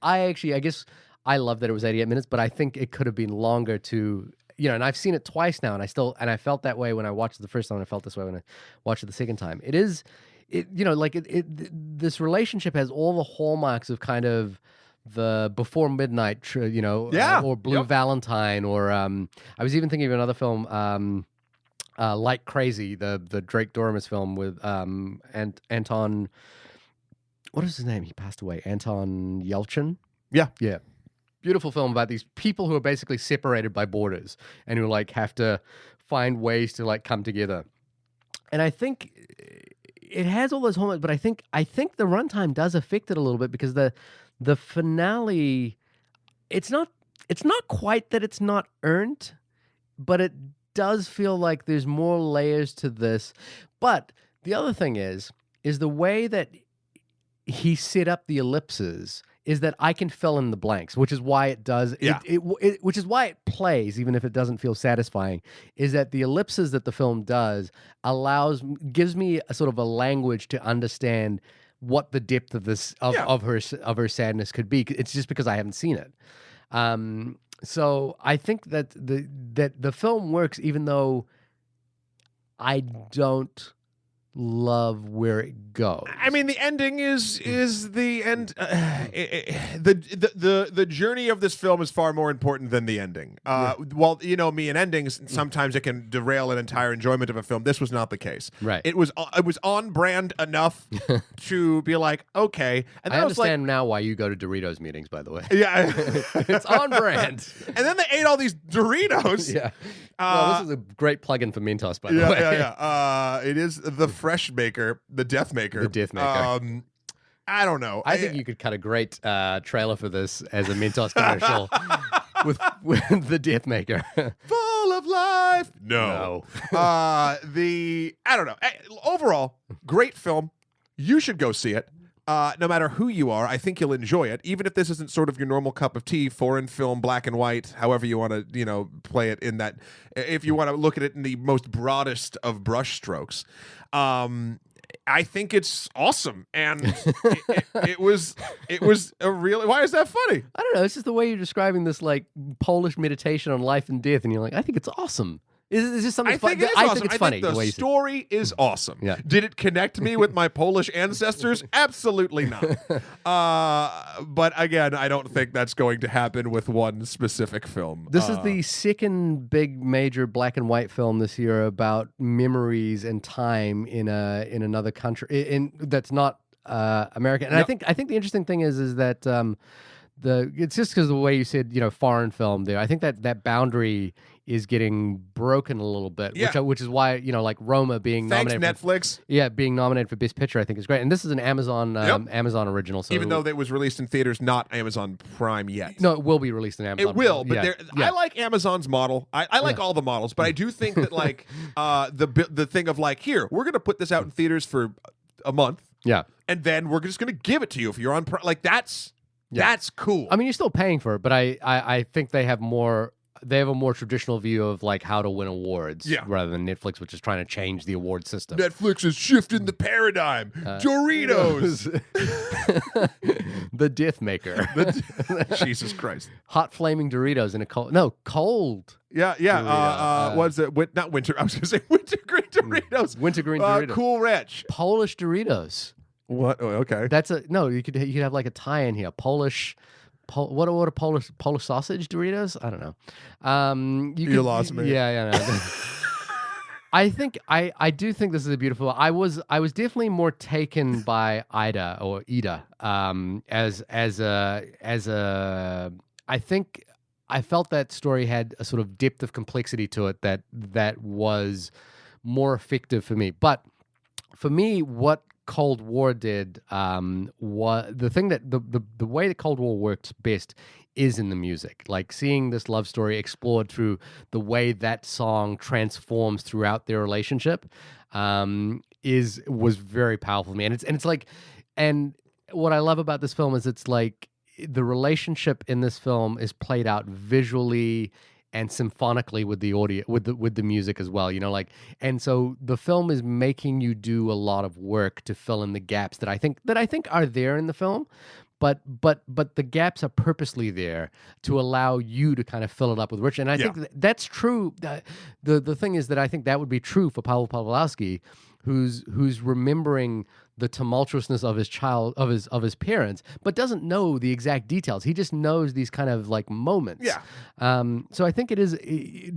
actually, I guess I love that it was 88 minutes, but I think it could have been longer to, and I've seen it twice now, and I felt that way when I watched it the first time, and I felt this way when I watched it the second time. This relationship has all the hallmarks of kind of the Before Midnight, or Blue Valentine, or I was even thinking of another film. Like Crazy, the Drake Doremus film with Anton. What is his name? He passed away. Anton Yelchin. Yeah. Yeah. Beautiful film about these people who are basically separated by borders and who like have to find ways to like come together. And I think it has all those hormones, but I think the runtime does affect it a little bit because the finale, it's not quite that it's not earned, but it does feel like there's more layers to this. But the other thing is the way that he set up the ellipses is that I can fill in the blanks, which is why it does. Yeah. Which is why it plays, even if it doesn't feel satisfying. Is that the ellipses that the film does gives me a sort of a language to understand what the depth of this of her sadness could be. It's just because I haven't seen it. So I think that the film works, even though I don't love where it goes. I mean, the ending is the end. The journey of this film is far more important than the ending. While me and endings, sometimes it can derail an entire enjoyment of a film. This was not the case. Right. It was on brand enough to be like, okay. And I understand now why you go to Doritos meetings, by the way. Yeah, it's on brand. And then they ate all these Doritos. Yeah. Well, this is a great plug-in for Mentos, by the way. Yeah. It is the Fresh Maker, the Death Maker. The Death Maker. I don't know. I think you could cut a great trailer for this as a Mentos commercial with the Death Maker. Full of life. No. I don't know. Overall, great film. You should go see it. No matter who you are, I think you'll enjoy it, even if this isn't sort of your normal cup of tea, foreign film, black and white, however you want to, play it in that. If you want to look at it in the most broadest of brushstrokes, I think it's awesome, and it was a real. Why is that funny? I don't know. It's just the way you're describing this like Polish meditation on life and death, and you're like, I think it's awesome. Is this something funny? I think it's funny. The story is awesome. Yeah. Did it connect me with my Polish ancestors? Absolutely not. But again, I don't think that's going to happen with one specific film. This is the second big major black and white film this year about memories and time in another country that's not America. And Yep. I think the interesting thing is that it's just because of the way you said foreign film there. I think that boundary is getting broken a little bit, which is why like Roma being nominated. Thanks, Netflix. Being nominated for Best Picture, I think is great. And this is an Amazon original. So even though it was released in theaters, not Amazon Prime yet. No, it will be released in Amazon. It will, but I like Amazon's model. I like all the models, but I do think that like the thing of like, here, we're gonna put this out in theaters for a month, and then we're just gonna give it to you if you're on that's cool. I mean, you're still paying for it, but I think they have a more traditional view of like how to win awards rather than Netflix, which is trying to change the award system. Netflix is shifting the paradigm. Doritos. The Death Maker. Jesus Christ. Hot flaming Doritos in a cold. Yeah. Was it not winter? I was going to say wintergreen Doritos. Wintergreen Doritos. Cool Ranch. Polish Doritos. What? Oh, okay. You could have like a tie in here. What are Polish sausage Doritos? I don't know. You lost me. Yeah. No. I do think this is a beautiful. I was definitely more taken by Ida. I think I felt that story had a sort of depth of complexity to it that was more effective for me. But for me, what Cold War did was the thing that the way that Cold War works best is in the music. Like seeing this love story explored through the way that song transforms throughout their relationship was very powerful for me. And what I love about this film is it's like the relationship in this film is played out visually and symphonically with the audio, with the music as well, and so the film is making you do a lot of work to fill in the gaps that I think are there in the film, but the gaps are purposely there to allow you to kind of fill it up with rich. And I think that's true. The thing is that I think that would be true for Paweł Pawlowski, who's remembering the tumultuousness of his of his parents, but doesn't know the exact details. He just knows these kind of like moments. Yeah. So I think it is,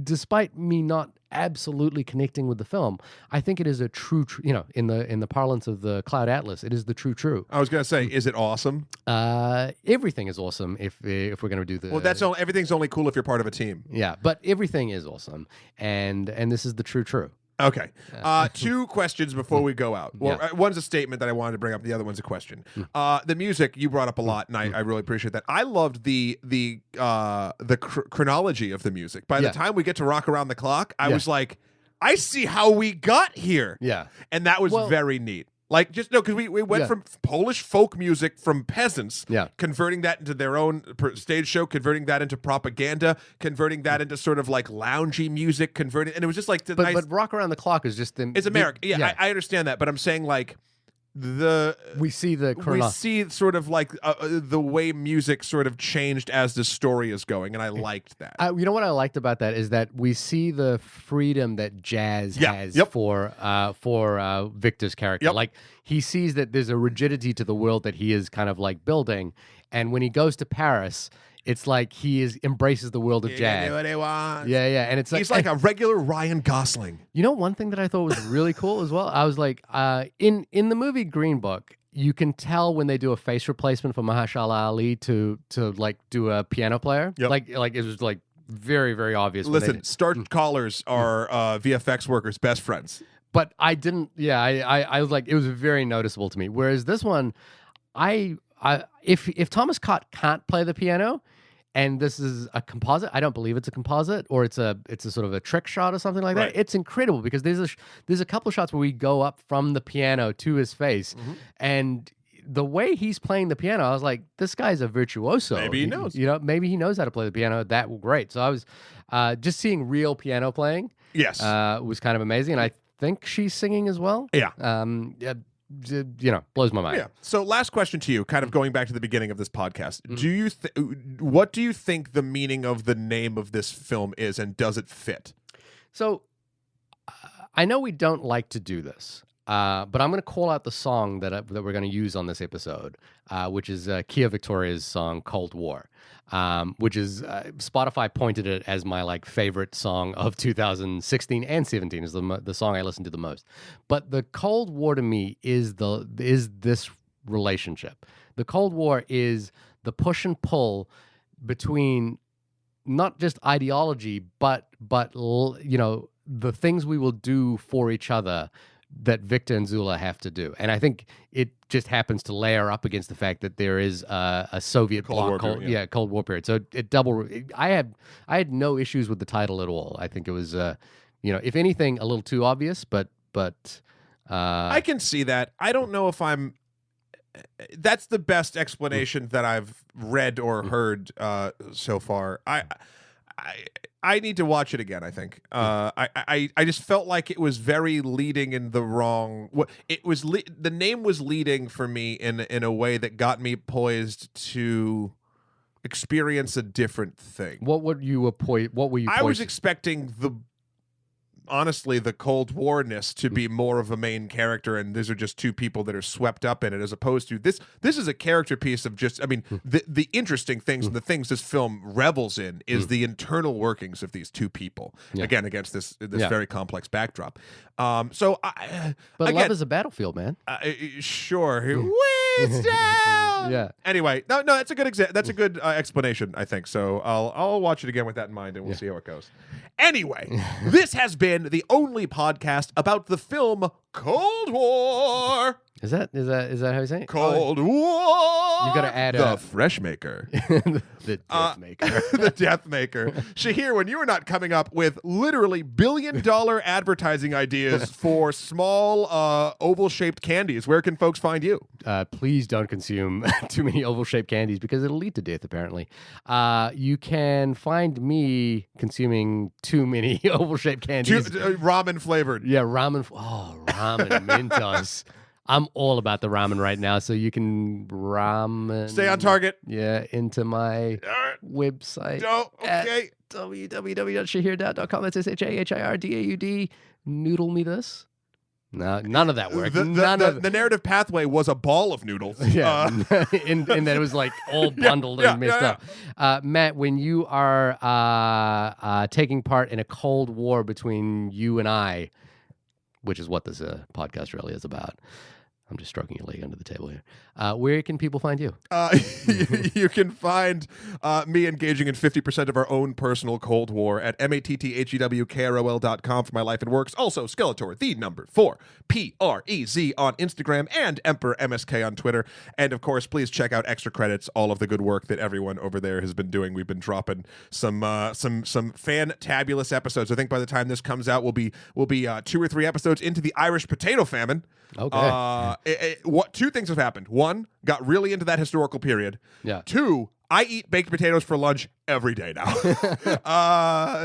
despite me not absolutely connecting with the film, I think it is a true, in the parlance of the Cloud Atlas, it is the true. I was gonna say, is it awesome? Everything is awesome if we're going to do the. Well, everything's only cool if you're part of a team. Yeah, but everything is awesome, and this is the true. Okay. Two questions before we go out. Well, one's a statement that I wanted to bring up. The other one's a question. The music you brought up a lot, and I really appreciate that. I loved the chronology of the music. By the time we get to Rock Around the Clock, I was like, I see how we got here. Yeah. And that was very neat. Like, just no, because we went from Polish folk music from peasants, converting that into their own stage show, converting that into propaganda, converting that into sort of like loungy music, and it was just like the nice. But Rock Around the Clock is just It's American. Yeah, I understand that, but I'm saying like we see sort of like the way music sort of changed as the story is going, and I liked that. You know what I liked about that is that we see the freedom that jazz has for Victor's character. Like he sees that there's a rigidity to the world that he is kind of like building, and when he goes to Paris, it's like he embraces the world of jazz. Do what he wants. Yeah, and it's like he's like a regular Ryan Gosling. You know, one thing that I thought was really cool as well. I was like, in the movie Green Book, you can tell when they do a face replacement for Mahershala Ali to like do a piano player. Like it was like very, very obvious. Listen, star callers are VFX workers' best friends. But I didn't. Yeah, I was like, it was very noticeable to me. Whereas this one, if Thomas Cott can't play the piano, and this is a composite, I don't believe it's a composite, or it's a sort of a trick shot or something like that. It's incredible because there's a couple of shots where we go up from the piano to his face, and the way he's playing the piano, I was like, this guy's a virtuoso. Maybe he knows. Maybe he knows how to play the piano. That great. So I was just seeing real piano playing. Yes, was kind of amazing, and I think she's singing as well. Yeah. Blows my mind. Yeah. So last question to you, kind of going back to the beginning of this podcast. What do you think the meaning of the name of this film is, and does it fit? So I know we don't like to do this, but I'm going to call out the song that we're going to use on this episode, which is Kia Victoria's song "Cold War," which is Spotify pointed it as my like favorite song of 2016 and 17 is the song I listened to the most. But the Cold War to me is this relationship. The Cold War is the push and pull between not just ideology, but the things we will do for each other that Victor and Zula have to do. And I think it just happens to layer up against the fact that there is a Soviet Cold War period. So I had no issues with the title at all. I think it was if anything a little too obvious, but I can see that. I don't know if that's the best explanation that I've read or heard so far. I need to watch it again, I think. I just felt like it was very leading in the wrong. It was the name was leading for me in a way that got me poised to experience a different thing. What were you? I was expecting honestly the Cold War-ness to be more of a main character, and these are just two people that are swept up in it, as opposed to this is a character piece of just, I mean, the interesting things and the things this film revels in is the internal workings of these two people, again, against this very complex backdrop. But love is a battlefield, man. Sure. Yeah. Anyway, no, that's a good explanation, I think. So I'll watch it again with that in mind, and we'll see how it goes. Anyway, this has been the only podcast about the film Cold War. Is that how you say it? Cold War. You got to add the Fresh Maker, the Death Maker, the Death Maker. Shahir, when you are not coming up with literally billion-dollar advertising ideas for small oval-shaped candies, where can folks find you? Please don't consume too many oval-shaped candies because it'll lead to death. Apparently, you can find me consuming too many oval-shaped candies. Ramen flavored. Yeah, ramen. Ramen Mentos. I'm all about the ramen right now, so you can ramen. Stay on target. Yeah, into my website. Oh, okay. At www.shahirdaud.com. That's SHAHIRDAUD. Noodle me this. No, none of that worked. The narrative pathway was a ball of noodles. Yeah, in that it was like all bundled and mixed up. Matt, when you are taking part in a Cold War between you and I, which is what this podcast really is about. I'm just stroking your leg under the table here. Where can people find you? You can find me engaging in 50% of our own personal Cold War at matthewkrol.com for my life and works. Also, Skeletor, the number 4, PREZ on Instagram, and Emperor MSK on Twitter. And of course, please check out Extra Credits, all of the good work that everyone over there has been doing. We've been dropping some fantabulous episodes. I think by the time this comes out, we'll be 2 or 3 episodes into the Irish potato famine. Okay. Two things have happened. One, got really into that historical period. Yeah. 2, I eat baked potatoes for lunch every day now.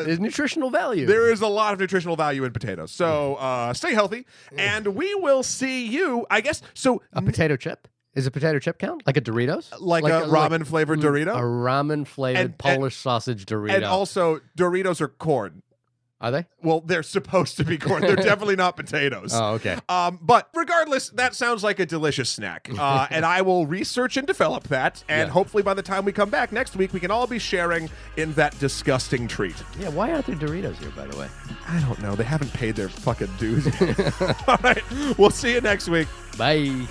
There's nutritional value. There is a lot of nutritional value in potatoes. So stay healthy, and we will see you, I guess. So a potato chip? Is a potato chip count? Like a Doritos? Like a ramen-flavored Dorito? A ramen-flavored Polish sausage Dorito. And also, Doritos are corn. Are they? Well, they're supposed to be corn. They're definitely not potatoes. Oh, okay. But regardless, that sounds like a delicious snack. And I will research and develop that. And hopefully by the time we come back next week, we can all be sharing in that disgusting treat. Yeah, why aren't there Doritos here, by the way? I don't know. They haven't paid their fucking dues yet. All right. We'll see you next week. Bye.